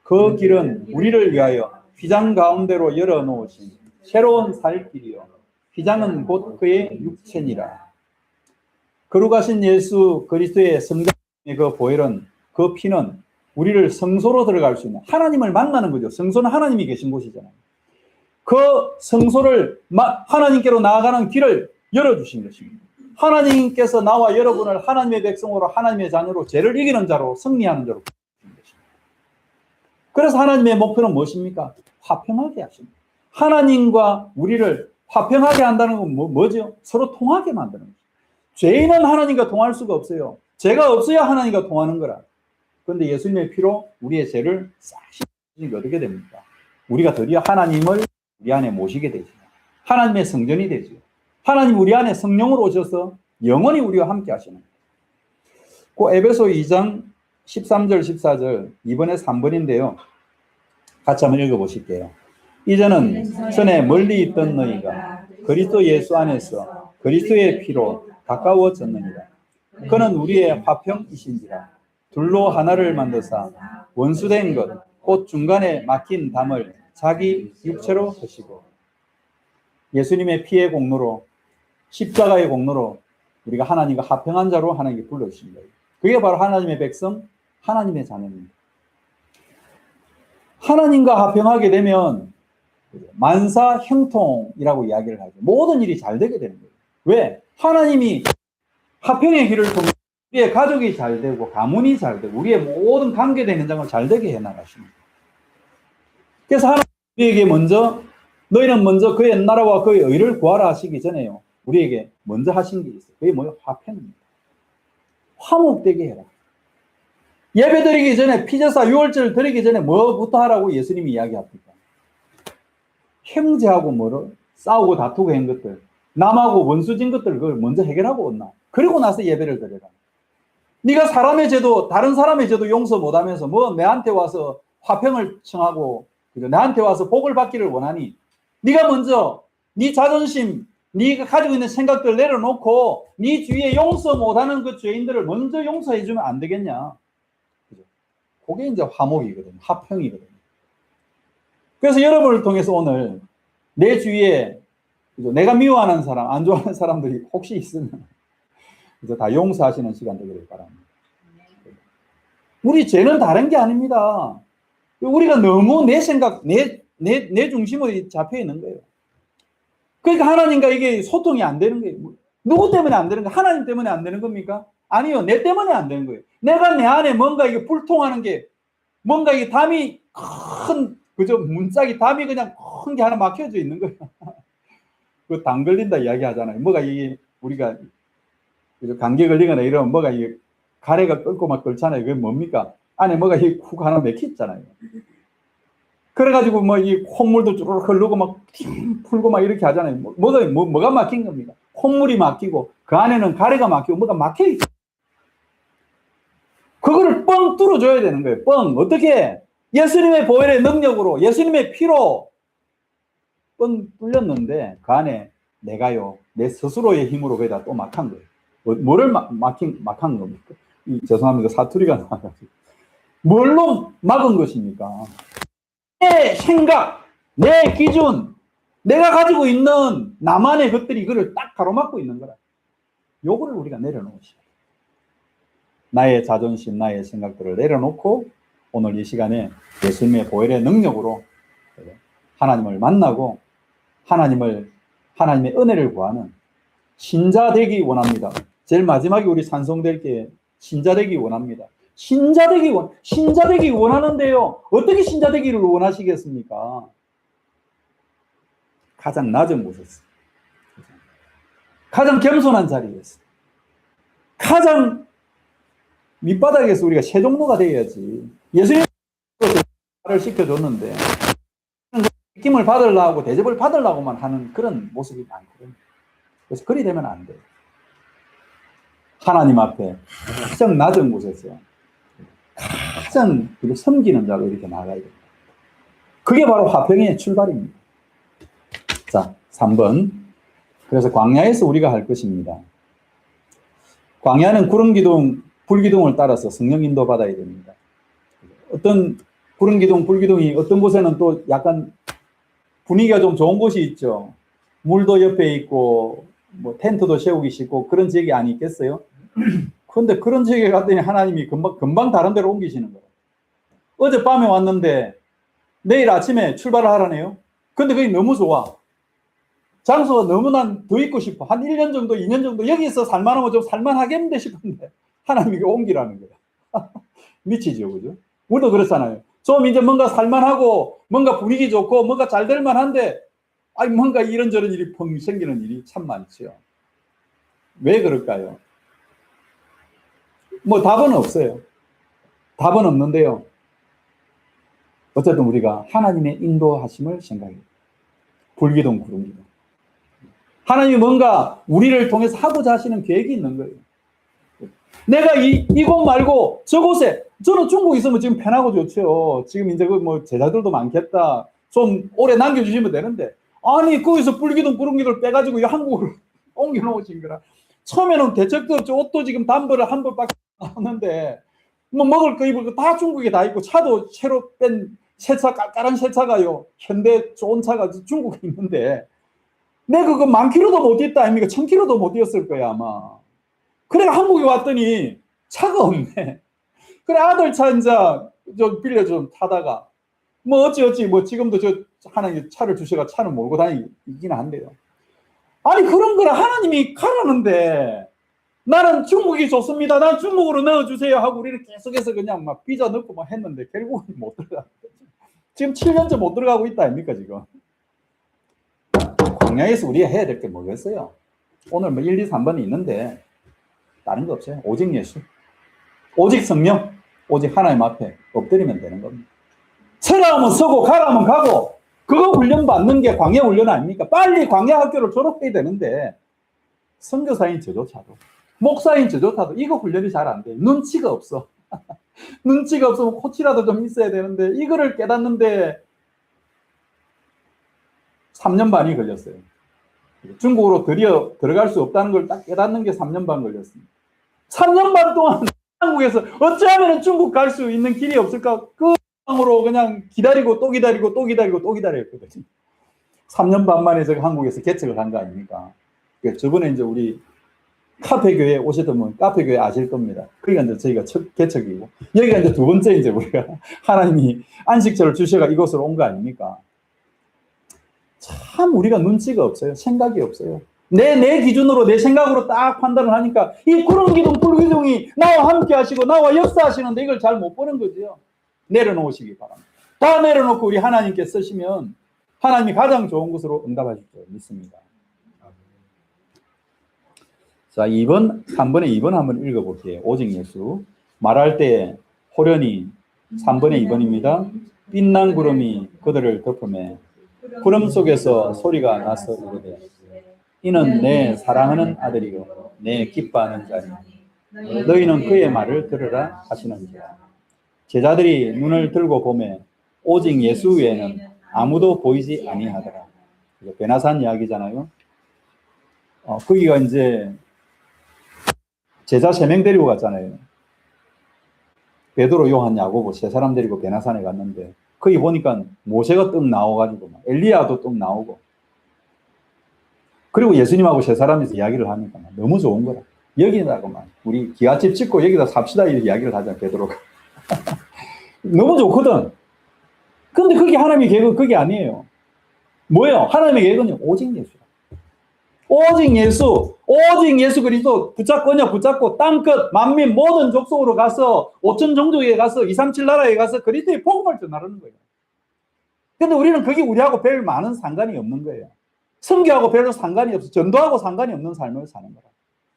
그 길은 우리를 위하여 휘장 가운데로 열어놓으신 새로운 살 길이요 휘장은 곧 그의 육체니라. 거룩하신 예수 그리스도의 성장의 그 보혈은 그 피는 우리를 성소로 들어갈 수 있는 하나님을 만나는 거죠. 성소는 하나님이 계신 곳이잖아요. 그 성소를 하나님께로 나아가는 길을 열어주신 것입니다. 하나님께서 나와 여러분을 하나님의 백성으로 하나님의 자녀로 죄를 이기는 자로 승리하는 자로 부르신 것입니다. 그래서 하나님의 목표는 무엇입니까? 화평하게 하십니다. 하나님과 우리를 화평하게 한다는 건 뭐죠? 서로 통하게 만드는 거죠. 죄인은 하나님과 통할 수가 없어요. 죄가 없어야 하나님과 통하는 거라. 그런데 예수님의 피로 우리의 죄를 싹 씻는 게 어떻게 됩니까? 우리가 드디어 하나님을 우리 안에 모시게 되죠. 하나님의 성전이 되죠. 하나님 우리 안에 성령으로 오셔서 영원히 우리와 함께 하시는 거예요. 그 에베소 2장 13절 14절 이번에 3번인데요. 같이 한번 읽어보실게요. 이제는 전에 멀리 있던 너희가 그리스도 예수 안에서 그리스도의 피로 가까워졌느니라. 그는 우리의 화평이신지라. 둘로 하나를 만드사 원수된 것 곧 중간에 막힌 담을 자기 육체로 하시고 예수님의 피의 공로로 십자가의 공로로 우리가 하나님과 화평한 자로 하나님께 불러주신 거예요. 그게 바로 하나님의 백성, 하나님의 자녀입니다. 하나님과 화평하게 되면 만사 형통이라고 이야기를 하죠. 모든 일이 잘 되게 되는 거예요. 왜? 하나님이 화평의 길을 통해 우리의 가족이 잘 되고 가문이 잘 되고 우리의 모든 관계된 현장을 잘 되게 해나가십니다. 그래서 하나님 우리에게 먼저 너희는 먼저 그의 나라와 그의 의를 구하라 하시기 전에요. 우리에게 먼저 하신 게 있어요. 그게 뭐예요? 화평입니다. 화목되게 해라. 예배 드리기 전에 피제사 6월절 드리기 전에 뭐부터 하라고 예수님이 이야기합니까? 형제하고 뭐로 싸우고 다투고 한 것들 남하고 원수진 것들 그걸 먼저 해결하고 온나. 그리고 나서 예배를 드려라. 네가 사람의 죄도, 다른 사람의 죄도 용서 못하면서 뭐 내한테 와서 화평을 청하고, 그죠? 나한테 와서 복을 받기를 원하니, 네가 먼저 네 자존심, 네가 가지고 있는 생각들 내려놓고 네 주위에 용서 못하는 그 죄인들을 먼저 용서해주면 안 되겠냐? 그죠? 그게 이제 화목이거든요. 화평이거든요. 그래서 여러분을 통해서 오늘 내 주위에, 그죠? 내가 미워하는 사람, 안 좋아하는 사람들이 혹시 있으면 그래서 다 용서하시는 시간 되기를 바랍니다. 우리 죄는 다른 게 아닙니다. 우리가 너무 내 생각, 내 중심으로 잡혀 있는 거예요. 그러니까 하나님과 이게 소통이 안 되는 거예요. 누구 때문에 안 되는 거예요? 하나님 때문에 안 되는 겁니까? 아니요, 내 때문에 안 되는 거예요. 내가 내 안에 뭔가 이게 불통하는 게, 뭔가 이게 담이 큰, 그죠? 문짝이 담이 그냥 큰 게 하나 막혀져 있는 거예요. 그 당 걸린다 이야기 하잖아요. 뭐가 이게, 우리가, 그죠? 감기 걸리거나 이러면 뭐가 이게 가래가 끓고 막 끓잖아요. 그게 뭡니까? 안에 뭐가 훅 하나 맥혀있잖아요. 그래가지고 뭐 이 콧물도 쭈르륵 흐르고 막 풀고 막 이렇게 하잖아요. 뭐가 막힌 겁니까? 콧물이 막히고 그 안에는 가래가 막히고 뭐가 막혀있죠. 그거를 뻥 뚫어줘야 되는 거예요. 뻥. 어떻게? 예수님의 보혈의 능력으로, 예수님의 피로 뻥 뚫렸는데 그 안에 내가요, 내 스스로의 힘으로 거기다 또 막한 거예요. 뭐를 막한 겁니까? 죄송합니다. 사투리가 나와가지고. 뭘로 막은 것입니까? 내 생각, 내 기준, 내가 가지고 있는 나만의 것들이 이거를 딱 가로막고 있는 거라. 요거를 우리가 내려놓으시오. 나의 자존심, 나의 생각들을 내려놓고 오늘 이 시간에 예수님의 보혈의 능력으로 하나님을 만나고 하나님의 은혜를 구하는 신자 되기 원합니다. 제일 마지막에 우리 찬송될 게 신자 되기 원합니다. 신자 되기 원하는데요. 어떻게 신자 되기를 원하시겠습니까? 가장 낮은 곳에서, 가장 겸손한 자리에서, 가장 밑바닥에서 우리가 세종로가 되어야지. 예수님을 시켜줬는데 느낌을 받으려고 대접을 받으려고만 하는 그런 모습이 많거든요. 그래서 그리 되면 안 돼요. 하나님 앞에 가장 낮은 곳에서 가장 섬기는 자로 이렇게 나가야 됩니다. 그게 바로 화평의 출발입니다. 자, 3번. 그래서 광야에서 우리가 할 것입니다. 광야는 구름기둥, 불기둥을 따라서 성령 인도 받아야 됩니다. 어떤 구름기둥, 불기둥이 어떤 곳에는 또 약간 분위기가 좀 좋은 곳이 있죠. 물도 옆에 있고 뭐 텐트도 세우기 쉽고 그런 지역이 아니 있겠어요? 그런데 그런 지역에 갔더니 하나님이 금방 다른 데로 옮기시는 거예요. 어젯밤에 왔는데 내일 아침에 출발을 하라네요. 근데 그게 너무 좋아. 장소가 너무나 더 있고 싶어. 한 1년 정도, 2년 정도 여기서 살만하면 좀 살만하겠는데 싶은데 하나님이 옮기라는 거예요. 미치죠, 그죠? 우리도 그렇잖아요. 좀 이제 뭔가 살만하고 뭔가 분위기 좋고 뭔가 잘 될 만한데 아니 뭔가 이런저런 일이 펑 생기는 일이 참 많죠. 왜 그럴까요? 뭐 답은 없어요. 답은 없는데요. 어쨌든 우리가 하나님의 인도하심을 생각해요. 불기둥, 구름기둥. 하나님이 뭔가 우리를 통해서 하고자 하시는 계획이 있는 거예요. 내가 이곳 말고 저곳에, 저는 중국에 있으면 지금 편하고 좋죠. 지금 이제 그 뭐 제자들도 많겠다. 좀 오래 남겨주시면 되는데, 아니, 거기서 불기둥, 구름기둥을 빼가지고 이 한국으로 옮겨놓으신 거라. 처음에는 대책도 없죠. 옷도 지금 담보를 한 벌밖에 없는데, 뭐 먹을 거 입을 거 다 중국에 다 있고, 차도 새로 뺀 새 차, 깔깔한 새 차가요. 현대 좋은 차가 중국에 있는데, 내가 그거 10,000km도 못 뛰었다 아닙니까? 1,000km도 못 뛰었을 거야, 아마. 그래, 한국에 왔더니 차가 없네. 그래, 아들 차 이제 좀 빌려 좀 타다가, 뭐 어찌, 뭐 지금도 저 하나님 차를 주셔가 차를 몰고 다니긴 한데요. 아니, 그런 거라 하나님이 가라는데, 나는 중국이 좋습니다. 난 중국으로 넣어주세요 하고 우리는 계속해서 그냥 막 비자 넣고 막 했는데, 결국은 못 들어가. 지금 7년째 못 들어가고 있다 아닙니까, 지금? 광야에서 우리가 해야 될 게 뭐겠어요? 오늘 뭐 1, 2, 3번이 있는데 다른 거 없어요. 오직 예수, 오직 성령, 오직 하나님 앞에 엎드리면 되는 겁니다. 서라 하면 서고 가라 하면 가고, 그거 훈련 받는 게 광야 훈련 아닙니까? 빨리 광야 학교를 졸업해야 되는데 선교사인 저조차도 목사인 저 좋다도 이거 훈련이 잘 안 돼. 눈치가 없어. 눈치가 없으면 코치라도 좀 있어야 되는데 이거를 깨닫는데 3년 반이 걸렸어요. 중국으로 들어갈 수 없다는 걸 딱 깨닫는 게 3년 반 걸렸습니다. 3년 반 동안 한국에서 어찌하면 중국 갈 수 있는 길이 없을까? 그 방으로 그냥 기다리고 또 기다리고 또 기다리고 또 기다렸거든요. 3년 반 만에 제가 한국에서 개척을 한 거 아닙니까? 저번에 이제 우리 카페교회 오셨던 분, 카페교회 아실 겁니다. 그러니까 이제 저희가 첫 개척이고, 여기가 이제 두 번째 이제 우리가 하나님이 안식처를 주셔가 이곳으로 온 거 아닙니까? 참 우리가 눈치가 없어요. 생각이 없어요. 내 기준으로, 내 생각으로 딱 판단을 하니까 이 구름기둥, 불기둥이 나와 함께 하시고 나와 역사하시는데 이걸 잘 못 보는 거죠. 내려놓으시기 바랍니다. 다 내려놓고 우리 하나님께 쓰시면 하나님이 가장 좋은 것으로 응답하실 줄 믿습니다. 자, 3번에 2번 한번 읽어볼게요. 오직 예수. 말할 때 호련히 3번에 2번입니다. 빛난 구름이 그들을 덮음에 구름 속에서 소리가 나서 이르되 이는 내 사랑하는 아들이요 내 기뻐하는 자니 너희는 그의 말을 들으라 하시는지라. 제자들이 눈을 들고 보매 오직 예수 외에는 아무도 보이지 아니하더라. 베나산 이야기잖아요. 거기가 이제 제자 3명 데리고 갔잖아요. 베드로, 요한, 야고보 세 사람 데리고 베나산에 갔는데 거기 보니까 모세가 뚝 나와가지고 엘리야도 뚝 나오고 그리고 예수님하고 세 사람이서 이야기를 하니까 너무 좋은 거라. 여기다가 우리 기와집 짓고 여기다 삽시다 이렇게 이야기를 하잖아, 베드로가. 너무 좋거든. 근데 그게 하나님의 계획은 그게 아니에요. 뭐예요? 하나님의 계획은 오직 예수야. 오직 예수 그리스도 붙잡고 땅끝 만민 모든 족속으로 가서 5천 종족에 가서 237 나라에 가서 그리스도의 복음을 전하는 거예요. 근데 우리는 그게 우리하고 별 많은 상관이 없는 거예요. 선교하고 별로 상관이 없어. 전도하고 상관이 없는 삶을 사는 거라.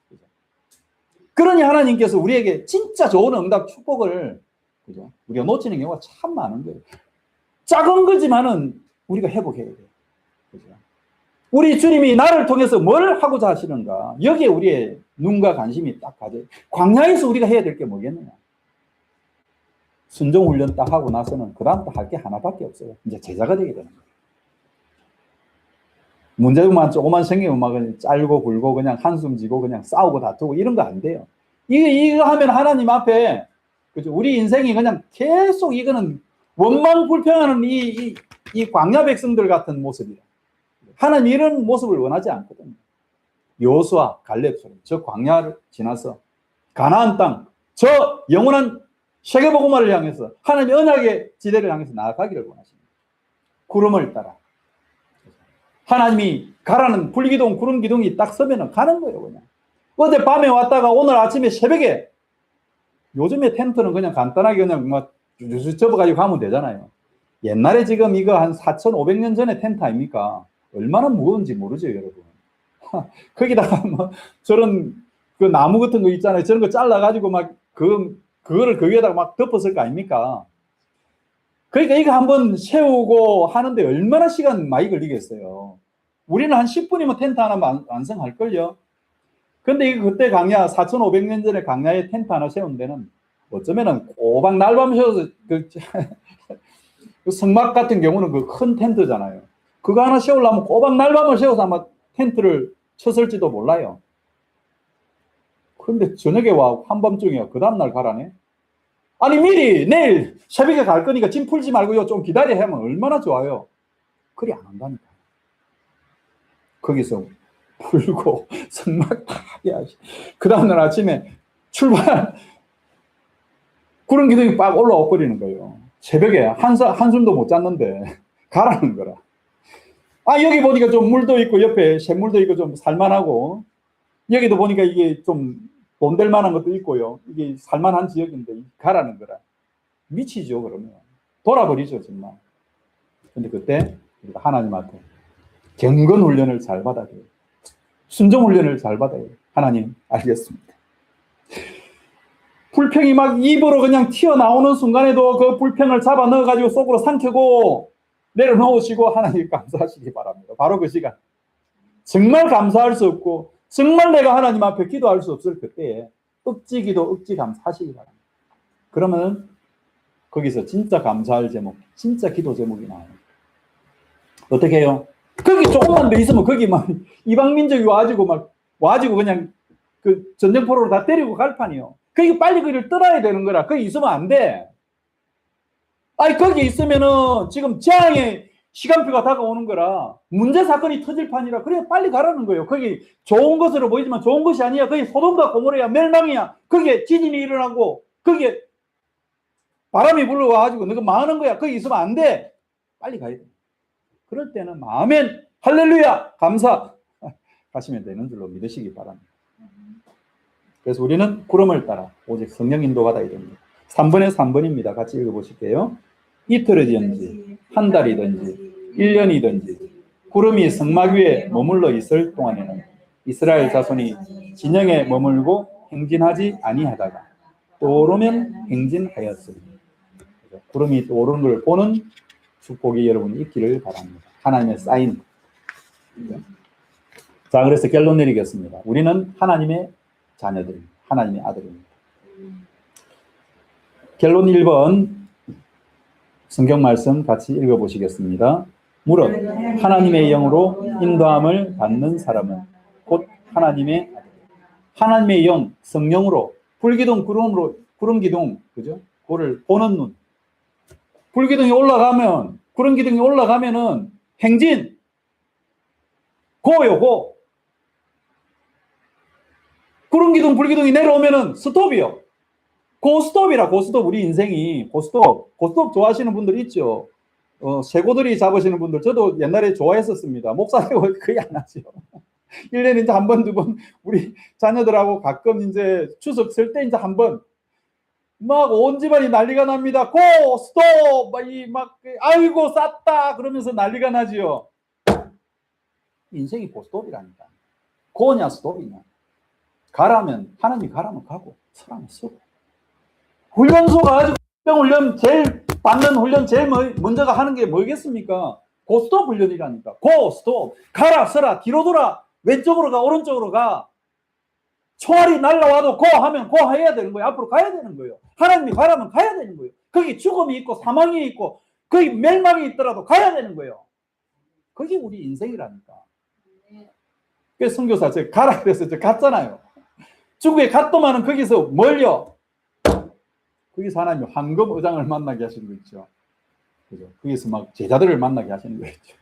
그죠? 그러니 하나님께서 우리에게 진짜 좋은 응답 축복을 그죠? 우리가 놓치는 경우가 참 많은 거예요. 작은 거지만은 우리가 회복해야 돼요. 그죠? 우리 주님이 나를 통해서 뭘 하고자 하시는가? 여기에 우리의 눈과 관심이 딱 가져. 광야에서 우리가 해야 될 게 뭐겠느냐? 순종 훈련 딱 하고 나서는 그 다음 또 할 게 하나밖에 없어요. 이제 제자가 되게 되는 거예요. 문제만 조그만 생기면 막 짤고 굴고 그냥 한숨 지고 그냥 싸우고 다투고 이런 거 안 돼요. 이거 하면 하나님 앞에 그죠? 우리 인생이 그냥 계속 이거는 원망 불평하는 이 광야 백성들 같은 모습이에요. 하나님 이런 모습을 원하지 않거든요. 여호수아, 갈렙처럼 저 광야를 지나서 가나안 땅, 저 영원한 세계복음화를 향해서 하나님의 언약의 지대를 향해서 나아가기를 원하십니다. 구름을 따라 하나님이 가라는 불기둥, 구름기둥이 딱 서면은 가는 거예요. 그냥 어제 밤에 왔다가 오늘 아침에 새벽에 요즘에 텐트는 그냥 간단하게 그냥 막 접어가지고 가면 되잖아요. 옛날에 지금 이거 한 4,500년 전에 텐트 아닙니까? 얼마나 무거운지 모르죠, 여러분. 거기다가 뭐 저런 그 나무 같은 거 있잖아요. 저런 거 잘라가지고 막 그거를 거기에다가 막 덮었을 거 아닙니까? 그러니까 이거 한번 세우고 하는데 얼마나 시간 많이 걸리겠어요. 우리는 한 10분이면 텐트 하나 완성할걸요. 근데 이거 그때 광야 4,500년 전에 광야에 텐트 하나 세운 데는 어쩌면은 꼬박 날밤 세워서 그 성막 같은 경우는 그 큰 텐트잖아요. 그거 하나 세우려면 꼬박 날밤을 세워서 아마 텐트를 쳤을지도 몰라요. 그런데 저녁에 와 한밤중이야. 그 다음날 가라네. 아니 미리 내일 새벽에 갈 거니까 짐 풀지 말고요. 좀 기다려 하면 얼마나 좋아요. 그리 안 한다니까. 거기서 풀고 성막 다 해야지. 그 다음날 아침에 출발 구름 기둥이 빡 올라와 버리는 거예요. 새벽에 한숨도 못 잤는데 가라는 거라. 아 여기 보니까 좀 물도 있고 옆에 샘물도 있고 좀 살만하고 여기도 보니까 이게 좀 돈 될 만한 것도 있고요. 이게 살만한 지역인데 가라는 거라. 미치죠 그러면. 돌아버리죠 정말. 근데 그때 우리가 하나님한테 경건 훈련을 잘 받아야 돼요. 순종 훈련을 잘 받아야 돼요. 하나님 알겠습니다. 불평이 막 입으로 그냥 튀어나오는 순간에도 그 불평을 잡아 넣어가지고 속으로 삼키고 내려놓으시고 하나님 감사하시기 바랍니다. 바로 그 시간. 정말 감사할 수 없고 정말 내가 하나님 앞에 기도할 수 없을 그때에 억지 기도, 억지 감사하시기 바랍니다. 그러면 거기서 진짜 감사할 제목, 진짜 기도 제목이 나와요. 어떻게 해요? 거기 조금만 더 있으면 거기 막 이방민족이 와가지고 그냥 그 전쟁포로로 다 때리고 갈 판이요. 거기 빨리 그를 떠나야 되는 거라. 거기 있으면 안 돼. 아니, 거기 있으면은 지금 재앙의 시간표가 다가오는 거라 문제 사건이 터질 판이라. 그래, 빨리 가라는 거예요. 거기 좋은 것으로 보이지만 좋은 것이 아니야. 거기 소돔과 고모라야, 멸망이야. 거기에 지진이 일어나고 거기에 바람이 불러와가지고 너가 망하는 거야. 거기 있으면 안 돼. 빨리 가야 돼. 그럴 때는 아멘, 할렐루야, 감사 하시면 되는 줄로 믿으시기 바랍니다. 그래서 우리는 구름을 따라 오직 성령 인도 받아야 됩니다. 3번에 3번입니다. 같이 읽어보실게요. 이틀이든지 한 달이든지 1년이든지 구름이 성막 위에 머물러 있을 동안에는 이스라엘 자손이 진영에 머물고 행진하지 아니하다가 떠오르면 행진하였으니, 구름이 떠오르는 걸 보는 축복이 여러분이 있기를 바랍니다. 하나님의 사인. 자, 그래서 결론 내리겠습니다. 우리는 하나님의 자녀들입니다. 하나님의 아들입니다. 결론 1번 성경 말씀 같이 읽어보시겠습니다. 무릇 하나님의 영으로 인도함을 받는 사람은 곧 하나님의 아들. 하나님의 영, 성령으로, 불기둥, 구름으로, 구름기둥, 그죠? 그거를 보는 눈. 불기둥이 올라가면, 구름기둥이 올라가면은 행진, 고요, 고. 구름기둥, 불기둥이 내려오면은 스톱이요. 고스톱이라, 고스톱. 우리 인생이 고스톱. 고스톱 좋아하시는 분들 있죠. 쇠고들이 잡으시는 분들, 저도 옛날에 좋아했었습니다. 목사되고 거의 안 하죠. 1년에 이제 한 번, 두 번, 우리 자녀들하고 가끔 이제 추석 쓸 때 이제 한 번, 막 온 집안이 난리가 납니다. 고, 스톱! 아이고, 쌌다! 그러면서 난리가 나지요. 인생이 고스톱이라니까. 고냐, 스톱이냐. 가라면, 하나님이 가라면 가고, 서라면 서고. 훈련소 가가지고, 훈련 제일 받는 훈련 제일 먼저가 하는 게 뭐겠습니까? 고스톱 훈련이라니까. 고, 스톱. 가라, 서라, 뒤로 돌아. 왼쪽으로 가, 오른쪽으로 가. 총알이 날라와도 고 하면 고 해야 되는 거예요. 앞으로 가야 되는 거예요. 하나님이 가라면 가야 되는 거예요. 거기 죽음이 있고 사망이 있고 거기 멸망이 있더라도 가야 되는 거예요. 그게 우리 인생이라니까. 그래서 선교사 제가 가라 그래서 제가 갔잖아요. 중국에 갔더만은 거기서 멀려. 거기서 하나님 황금 의장을 만나게 하시는 거 있죠. 그죠? 거기서 막 제자들을 만나게 하시는 거 있죠.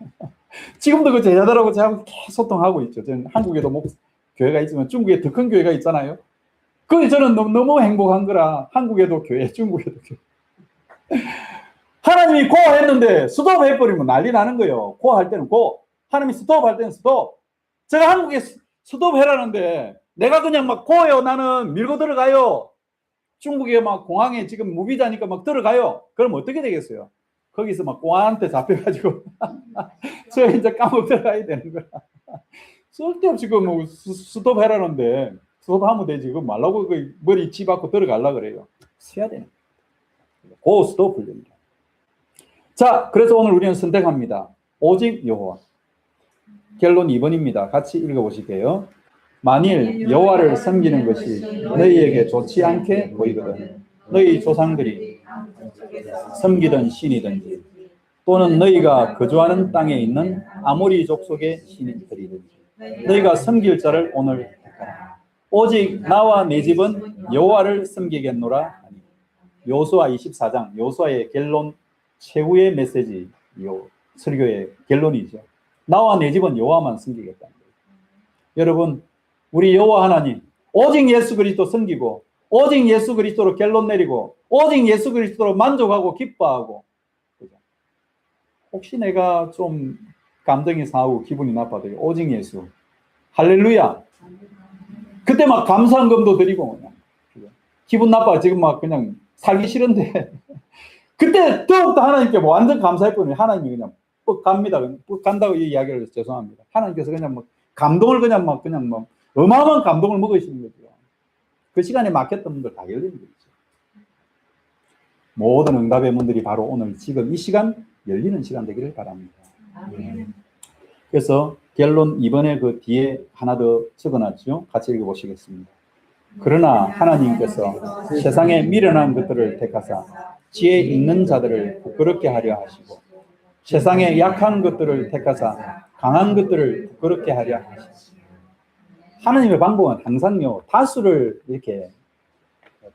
지금도 그 제자들하고 제가 계속 소통하고 있죠. 저는 한국에도 교회가 있지만 중국에 더 큰 교회가 있잖아요. 그게 저는 너무 행복한 거라. 한국에도 교회, 중국에도 교회. 하나님이 고 했는데 스톱 해버리면 난리 나는 거예요. 고 할 때는 고. 하나님이 스톱 할 때는 스톱. 제가 한국에 스톱 해라는데 내가 그냥 막 고요. 나는 밀고 들어가요. 중국에 막 공항에 지금 무비자니까 막 들어가요. 그럼 어떻게 되겠어요? 거기서 막 공안한테 잡혀가지고 저 이제 감옥 들어가야 되는 거야. 쓸데없이 그 뭐 스톱 해라는데 스톱하면 되지. 그거 말라고 그 머리 치 받고 들어가려 그래요. 써야 되는 거예요. 고 스톱 훈련이다. 자, 그래서 오늘 우리는 선택합니다. 오직 여호와. 결론 2번입니다. 같이 읽어보실게요. 만일 여호와를 섬기는 것이 너희에게 좋지 않게 보이거든 너희 조상들이 섬기던 신이든지 또는 너희가 거주하는 땅에 있는 아모리 족속의 신들이든지 너희가 섬길 자를 오늘 택하라. 오직 나와 내 집은 여호와를 섬기겠노라. 여호수아 24장 여호수아의 결론 최후의 메시지, 설교의 결론이죠. 나와 내 집은 여호와만 섬기겠다는 거예요. 여러분, 우리 여호와 하나님 오직 예수 그리스도 섬기고 오직 예수 그리스도로 결론 내리고 오직 예수 그리스도로 만족하고 기뻐하고, 그죠? 혹시 내가 좀 감정이 상하고 기분이 나빠도 오직 예수 할렐루야. 그때 막 감사한금도 드리고 그냥, 그죠? 기분 나빠 지금 막 그냥 살기 싫은데 그때 더욱더 하나님께 뭐 완전 감사할 뿐이에요. 하나님이 그냥 뻑 갑니다. 뻑 간다고 이 이야기를 해서 죄송합니다. 하나님께서 그냥 뭐 감동을 그냥 뭐 어마어마한 감동을 먹으시는 거죠. 그 시간에 막혔던 분들 다 열리는 거죠. 모든 응답의 문들이 바로 오늘 지금 이 시간 열리는 시간 되기를 바랍니다. 그래서 결론 이번에 그 뒤에 하나 더 적어놨죠. 같이 읽어보시겠습니다. 그러나 하나님께서 세상에 미련한 것들을 택하사 지혜 있는 자들을 부끄럽게 하려 하시고 세상에 약한 것들을 택하사 강한 것들을 부끄럽게 하려 하시고 하나님의 방법은 항상요 다수를 이렇게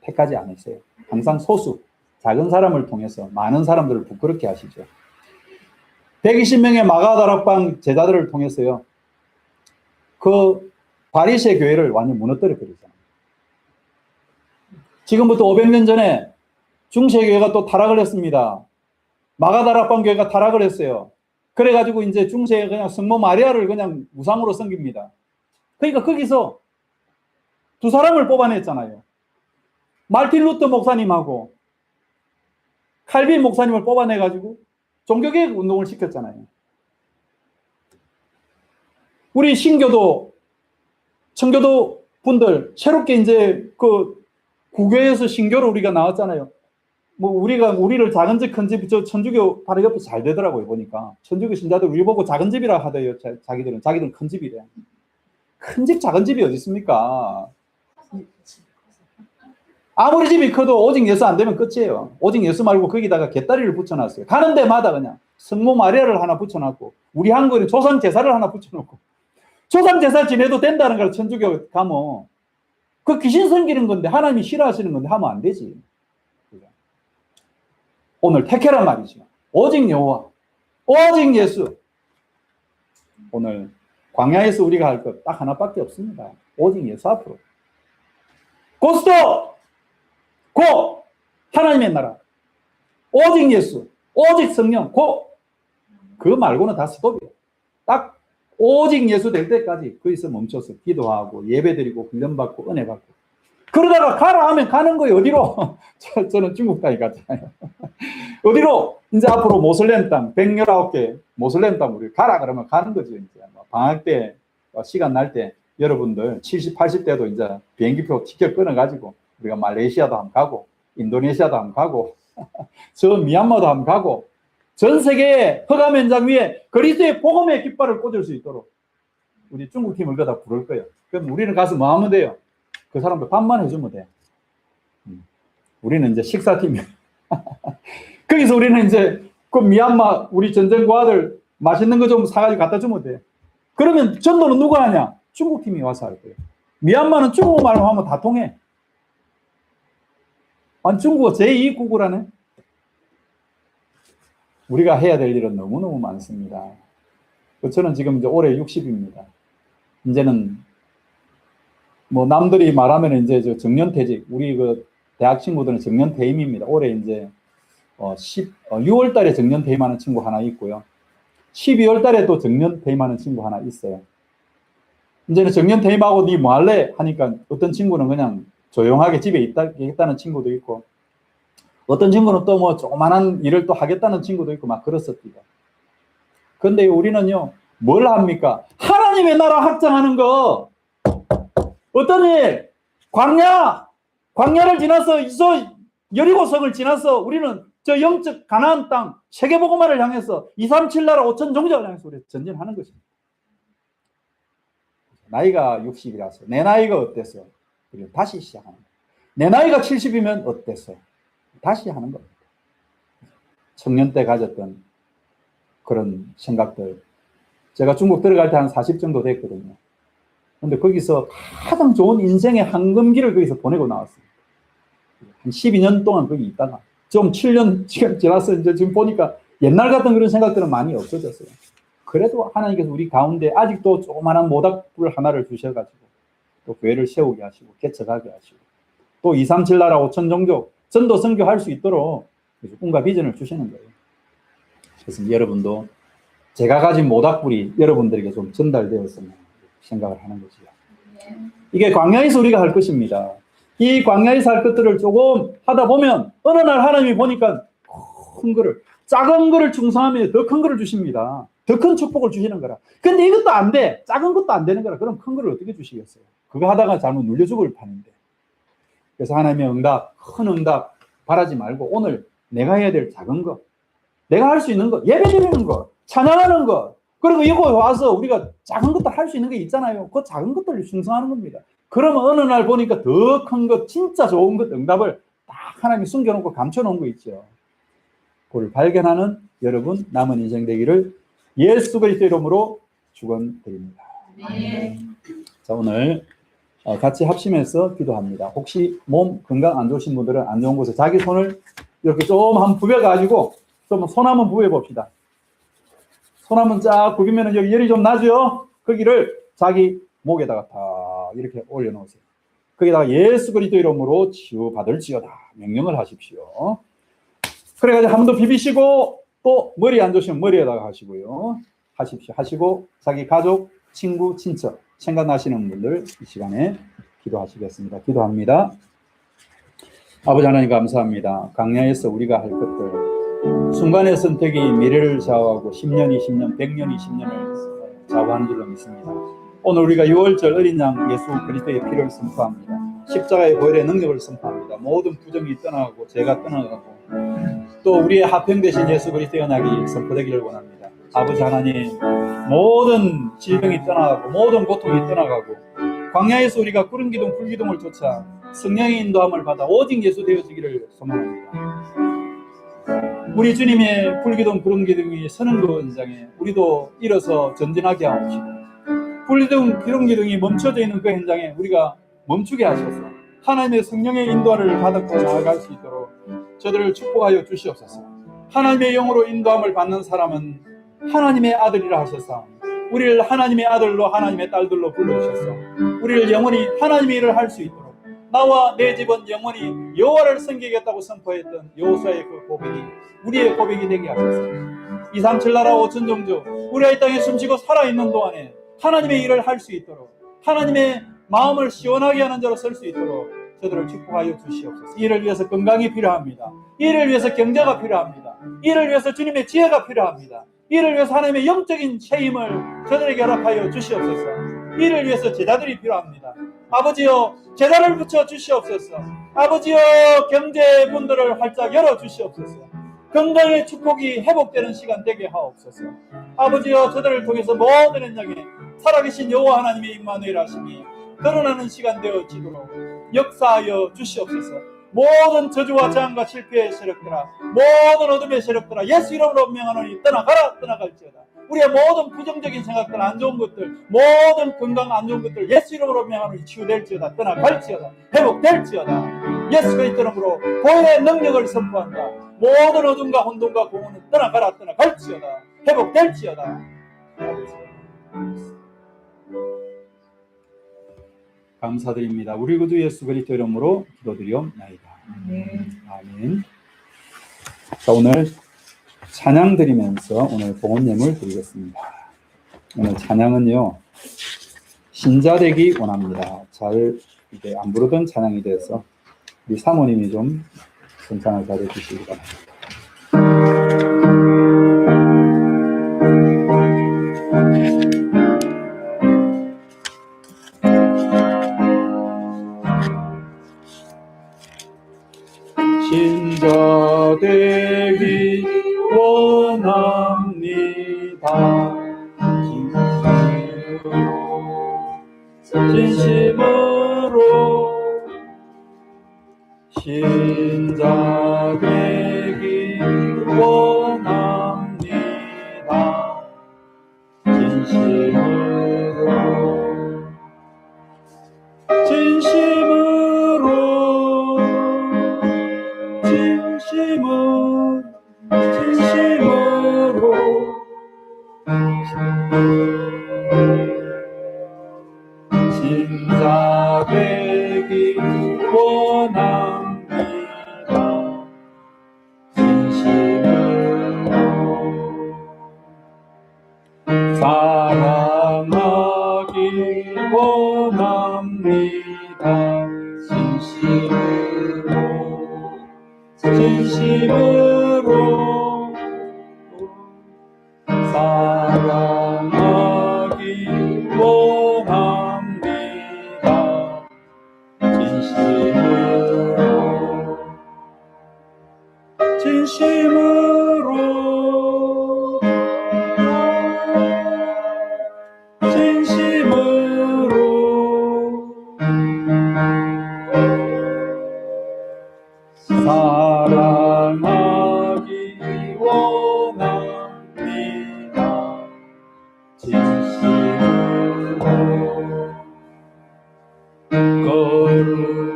택하지 않으세요. 항상 소수 작은 사람을 통해서 많은 사람들을 부끄럽게 하시죠. 120명의 마가다락방 제자들을 통해서요 그 바리새 교회를 완전 무너뜨려 버리잖아요. 지금부터 500년 전에 중세교회가 또 타락을 했습니다. 마가다락방 교회가 타락을 했어요. 그래가지고 이제 중세에 그냥 성모 마리아를 그냥 우상으로 섬깁니다. 그러니까 거기서 두 사람을 뽑아냈잖아요. 말틴 루터 목사님하고 칼빈 목사님을 뽑아내가지고 종교개혁 운동을 시켰잖아요. 우리 신교도, 청교도 분들, 새롭게 이제 그 구교에서 신교로 우리가 나왔잖아요. 뭐 우리를 작은 집, 큰 집, 저 천주교 바로 옆에 잘 되더라고요, 보니까. 천주교 신자들 우리 보고 작은 집이라 하대요, 자기들은 큰 집이래. 큰 집, 작은 집이 어디 있습니까? 아무리 집이 커도 오직 예수 안 되면 끝이에요. 오직 예수 말고 거기다가 갯다리를 붙여놨어요. 가는 데마다 그냥 성모 마리아를 하나 붙여놨고, 우리 한국에는 조상 제사를 하나 붙여놓고, 조상 제사 지내도 된다는 걸 천주교 가면, 그 귀신 섬기는 건데, 하나님이 싫어하시는 건데 하면 안 되지. 오늘 택해란 말이죠. 오직 여호와, 오직 예수. 오늘 광야에서 우리가 할 것 딱 하나밖에 없습니다. 오직 예수 앞으로. 고스톱! 고! 하나님의 나라. 오직 예수. 오직 성령. 고! 그거 말고는 다 스톱이에요. 딱 오직 예수 될 때까지 거기서 멈춰서 기도하고 예배드리고 훈련받고 은혜받고. 그러다가 가라 하면 가는 거예요. 어디로? 저는 중국 땅에 갔잖아요. 어디로? 이제 앞으로 모슬렘 땅, 119개 모슬렘 땅 우리 가라 그러면 가는 거죠. 이제 방학 때, 시간 날 때 여러분들 70, 80대도 이제 비행기표 티켓 끊어가지고 우리가 말레이시아도 한번 가고, 인도네시아도 한번 가고, 저 미얀마도 한번 가고, 전 세계의 허감 현장 위에 그리스도의 복음의 깃발을 꽂을 수 있도록 우리 중국 팀을 거다 부를 거예요. 그럼 우리는 가서 뭐 하면 돼요? 그 사람들 밥만 해주면 돼. 우리는 이제 식사팀이에요. 거기서 우리는 이제 그 미얀마 우리 전쟁고 아들 맛있는 거 좀 사가지고 갖다 주면 돼. 그러면 전도는 누가 하냐? 중국 팀이 와서 할 거예요. 미얀마는 중국말로 하면 다 통해. 아니, 중국어 제2국어라네. 우리가 해야 될 일은 너무너무 많습니다. 저는 지금 이제 올해 60입니다. 이제는 뭐 남들이 말하면 이제 저 정년퇴직, 우리 그 대학 친구들은 정년퇴임입니다. 올해 이제 6월 달에 정년퇴임하는 친구 하나 있고요. 12월 달에 또 정년퇴임하는 친구 하나 있어요. 이제는 정년퇴임하고 니 뭐 할래? 하니까 어떤 친구는 그냥 조용하게 집에 있다는 친구도 있고, 어떤 친구는 또 뭐 조그만한 일을 또 하겠다는 친구도 있고 막 그렇습니다. 근데 우리는요, 뭘 합니까? 하나님의 나라 확장하는 거. 어떤 일? 광야를 지나서 여리고성을 지나서 우리는 저 영적 가나안 땅 세계복음화를 향해서 237 나라 5천 종족을 향해서 우리 전진하는 것입니다. 나이가 60이라서 내 나이가 어땠어요? 우리 다시 시작하는 거예요. 내 나이가 70이면 어땠어요? 다시 하는 겁니다. 청년 때 가졌던 그런 생각들. 제가 중국 들어갈 때 한 40 정도 됐거든요. 근데 거기서 가장 좋은 인생의 황금기를 거기서 보내고 나왔습니다. 한 12년 동안 거기 있다가 좀 7년 지금 지나서 이제 지금 보니까 옛날 같은 그런 생각들은 많이 없어졌어요. 그래도 하나님께서 우리 가운데 아직도 조그마한 모닥불 하나를 주셔가지고 또 교회를 세우게 하시고 개척하게 하시고 또 237 나라 5천 종족 전도 선교할 수 있도록 꿈과 비전을 주시는 거예요. 그래서 여러분도 제가 가진 모닥불이 여러분들에게 좀 전달되었으면 생각을 하는 거지요. 이게 광야에서 우리가 할 것입니다. 이 광야에서 할 것들을 조금 하다 보면 어느 날 하나님이 보니까 큰 거를, 작은 거를 충성하면 더 큰 거를 주십니다. 더 큰 축복을 주시는 거라. 근데 이것도 안 돼. 작은 것도 안 되는 거라. 그럼 큰 거를 어떻게 주시겠어요? 그거 하다가 잘못 눌려 죽을 판인데. 그래서 하나님의 응답, 큰 응답 바라지 말고 오늘 내가 해야 될 작은 거, 내가 할 수 있는 거, 예배 드리는 거, 찬양하는 거, 그리고 여기 와서 우리가 작은 것들 할 수 있는 게 있잖아요. 그 작은 것들을 충성하는 겁니다. 그러면 어느 날 보니까 더 큰 것, 진짜 좋은 것, 응답을 딱 하나님이 숨겨놓고 감춰놓은 거 있죠. 그걸 발견하는 여러분 남은 인생 되기를 예수 그리스도 이름으로 축원드립니다. 네. 자, 오늘 같이 합심해서 기도합니다. 혹시 몸 건강 안 좋으신 분들은 안 좋은 곳에 자기 손을 이렇게 좀 한번 부벼가지고 좀 손 한번 부벼봅시다. 손 한번 쫙 부비면 여기 열이 좀 나죠? 거기를 자기 목에다가 다 이렇게 올려놓으세요. 거기다가 예수 그리스도 이름으로 치유받을지어다 명령을 하십시오. 그래가지고 한 번 더 비비시고 또 머리 안 좋으시면 머리에다가 하시고요. 하십시오. 하시고 자기 가족, 친구, 친척 생각나시는 분들 이 시간에 기도하시겠습니다. 기도합니다. 아버지 하나님 감사합니다. 강야에서 우리가 할 것들 순간의 선택이 미래를 좌우하고 10년, 20년, 100년, 20년을 좌우하는 줄로 믿습니다. 오늘 우리가 6월절 어린 양 예수 그리스도의 피를 선포합니다. 십자가의 보혈의 능력을 선포합니다. 모든 부정이 떠나가고 죄가 떠나가고 또 우리의 화평 되신 예수 그리스도의 언약이 선포되기를 원합니다. 아버지 하나님 모든 질병이 떠나가고 모든 고통이 떠나가고 광야에서 우리가 구름 기둥 불 기둥을 쫓아 성령의 인도함을 받아 오직 예수 되어지기를 소망합니다. 우리 주님의 불기둥 구름 기둥이 서는 그 현장에 우리도 일어서 전진하게 하옵시고 불기둥 구름 기둥이 멈춰져 있는 그 현장에 우리가 멈추게 하셔서 하나님의 성령의 인도를 받고 나아갈 수 있도록 저들을 축복하여 주시옵소서. 하나님의 영으로 인도함을 받는 사람은 하나님의 아들이라 하셔서 우리를 하나님의 아들로 하나님의 딸들로 불러주셔서 우리를 영원히 하나님의 일을 할 수 있도록 나와 내 집은 영원히 여호와를 섬기겠다고 선포했던 여호수아의 그 고백이 우리의 고백이 되게 하소서. 237 나라 5천 종족 우리가 이 땅에 숨쉬고 살아있는 동안에 하나님의 일을 할 수 있도록 하나님의 마음을 시원하게 하는 자로 설 수 있도록 저들을 축복하여 주시옵소서. 이를 위해서 건강이 필요합니다. 이를 위해서 경제가 필요합니다. 이를 위해서 주님의 지혜가 필요합니다. 이를 위해서 하나님의 영적인 체임을 저들에게 허락하여 주시옵소서. 이를 위해서 제자들이 필요합니다. 아버지여 제자를 붙여 주시옵소서. 아버지여 경제문들을 활짝 열어 주시옵소서. 건강의 축복이 회복되는 시간 되게 하옵소서. 아버지여 저들을 통해서 모든 현장에 살아계신 여호와 하나님의 임마누엘 하심이 드러나는 시간 되어지도록 역사하여 주시옵소서. 모든 저주와 재앙과 실패의 세력들아 모든 어둠의 세력들아 예수 이름으로 명하노니 떠나가라 떠나갈지어다. 우리의 모든 부정적인 생각들 안 좋은 것들 모든 건강 안 좋은 것들 예수 이름으로 명하노니 치유될지어다 떠나갈지어다 회복될지어다. 예수 그리스도 이름으로 보혈의 능력을 선포한다. 모든 어둠과 혼돈과 공허는 떠나가라 떠나갈지어다 회복될지어다. 감사드립니다. 우리 구주 예수 그리스도 이름으로 기도드리옵나이다. 아멘. 자, 오늘 찬양 드리면서 오늘 봉헌 예물 드리겠습니다. 오늘 찬양은요 신자되기 원합니다. 잘 이제 안 부르던 찬양이 돼서 우리 사모님이 좀 선창을 잘해 주시기 바랍니다. 신자 되기 원합니다. 진심으로 신자 되기 원합니다. 진심으로 신자 되기 원합니다. 진심으로 사랑하기 원합니다. 진심으로 사랑하기 원합니다. 진심으로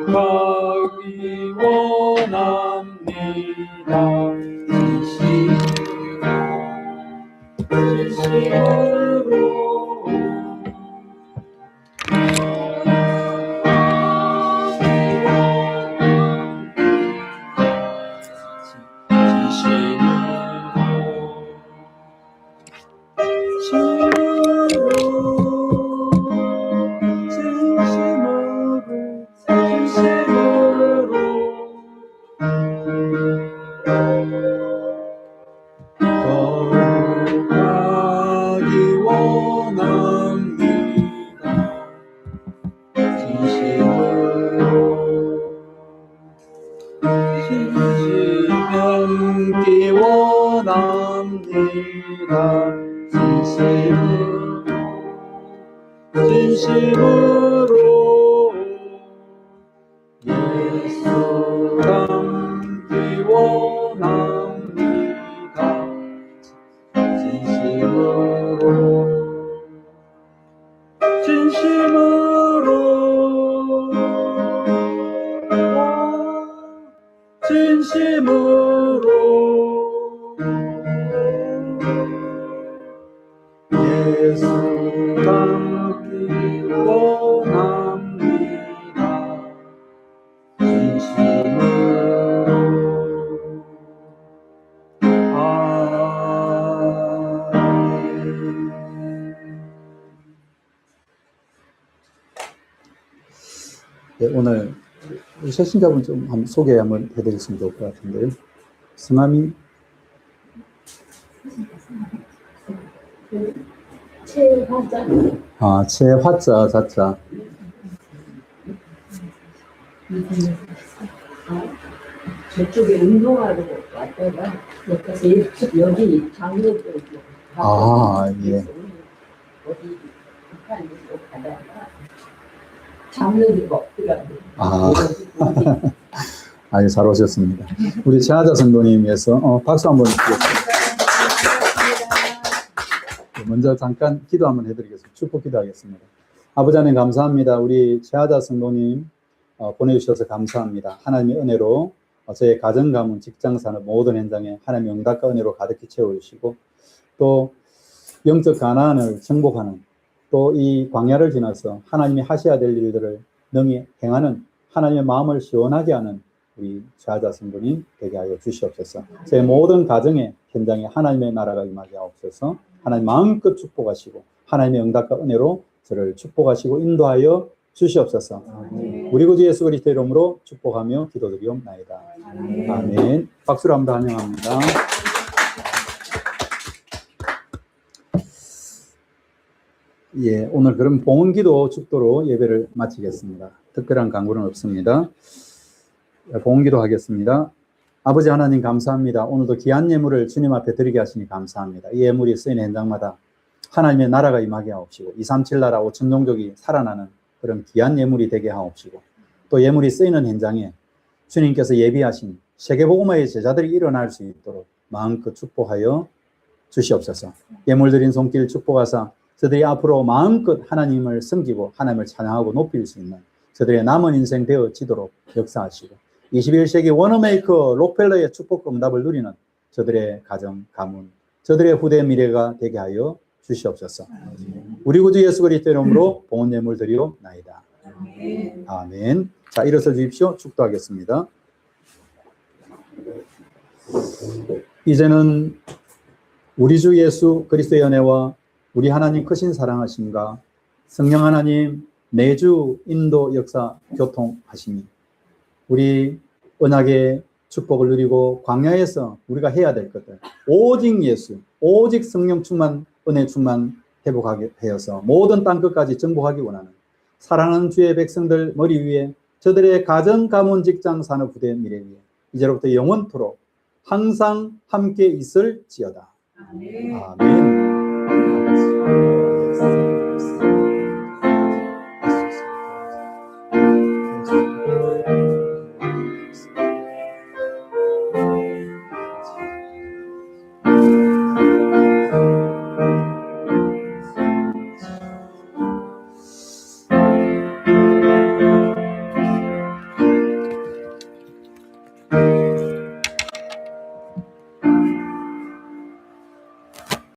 거룩하기 원합니다. 진심으로 진심으로 예수 닮기 원합니다. 진심으로 예수 닮기 원합니다. 진심으로 네, 오늘 새신자분 좀 한번 소개 한번 해드렸으면 좋을 것 같은데요. 성함이 최화자. 최화자 자자. 저쪽에 운동하러 왔다가 여기 장로 쪽. 예. 어디 북한에서 가다가 장로들이 먹더라고요. 잘 오셨습니다. 우리 최하자 성도님께서 박수 한번 드리겠습니다. 먼저 잠깐 기도 한번 해드리겠습니다. 축복 기도하겠습니다. 아버지 하나님 감사합니다. 우리 최하자 성도님 보내주셔서 감사합니다. 하나님의 은혜로 저의 가정, 가문, 직장, 산업 모든 현장에 하나님의 응답과 은혜로 가득히 채워주시고 또 영적 가난을 정복하는 또 이 광야를 지나서 하나님이 하셔야 될 일들을 능히 행하는 하나님의 마음을 시원하게 하는 우리 최하자 성도님 되게 하여 주시옵소서. 제 모든 가정의 현장에 하나님의 나라가 임하게 하옵소서. 하나님 마음껏 축복하시고 하나님의 응답과 은혜로 저를 축복하시고 인도하여 주시옵소서. 우리 구주 예수 그리스도의 이름으로 축복하며 기도드리옵나이다. 아멘. 박수로 한번 환영합니다. 예, 오늘 그럼 봉헌기도 축도로 예배를 마치겠습니다. 특별한 강구는 없습니다. 봉헌기도 하겠습니다. 아버지 하나님 감사합니다. 오늘도 귀한 예물을 주님 앞에 드리게 하시니 감사합니다. 이 예물이 쓰이는 현장마다 하나님의 나라가 임하게 하옵시고 237 나라 5천 종족이 살아나는 그런 귀한 예물이 되게 하옵시고 또 예물이 쓰이는 현장에 주님께서 예비하신 세계복음화의 제자들이 일어날 수 있도록 마음껏 축복하여 주시옵소서. 예물 드린 손길 축복하사 저들이 앞으로 마음껏 하나님을 섬기고 하나님을 찬양하고 높일 수 있는 저들의 남은 인생 되어지도록 역사하시고 21세기 워너메이커 록펠러의 축복 응답을 누리는 저들의 가정, 가문, 저들의 후대 미래가 되게 하여 주시옵소서. 우리 구주 예수 그리스도의 이름으로 봉헌 예물 드리옵나이다. 아멘. 자, 일어서 주십시오. 축도하겠습니다. 이제는 우리 주 예수 그리스도의 은혜와 우리 하나님 크신 사랑하심과 성령 하나님 매주 인도 역사 교통하심이 우리 언약의 축복을 누리고 광야에서 우리가 해야 될 것들 오직 예수, 오직 성령 충만, 은혜 충만 회복하게 하여서 모든 땅끝까지 정복하기 원하는 사랑하는 주의 백성들 머리 위에 저들의 가정, 가문, 직장, 산업, 부대, 미래 위에 이제로부터 영원토록 항상 함께 있을지어다. 아멘. 네.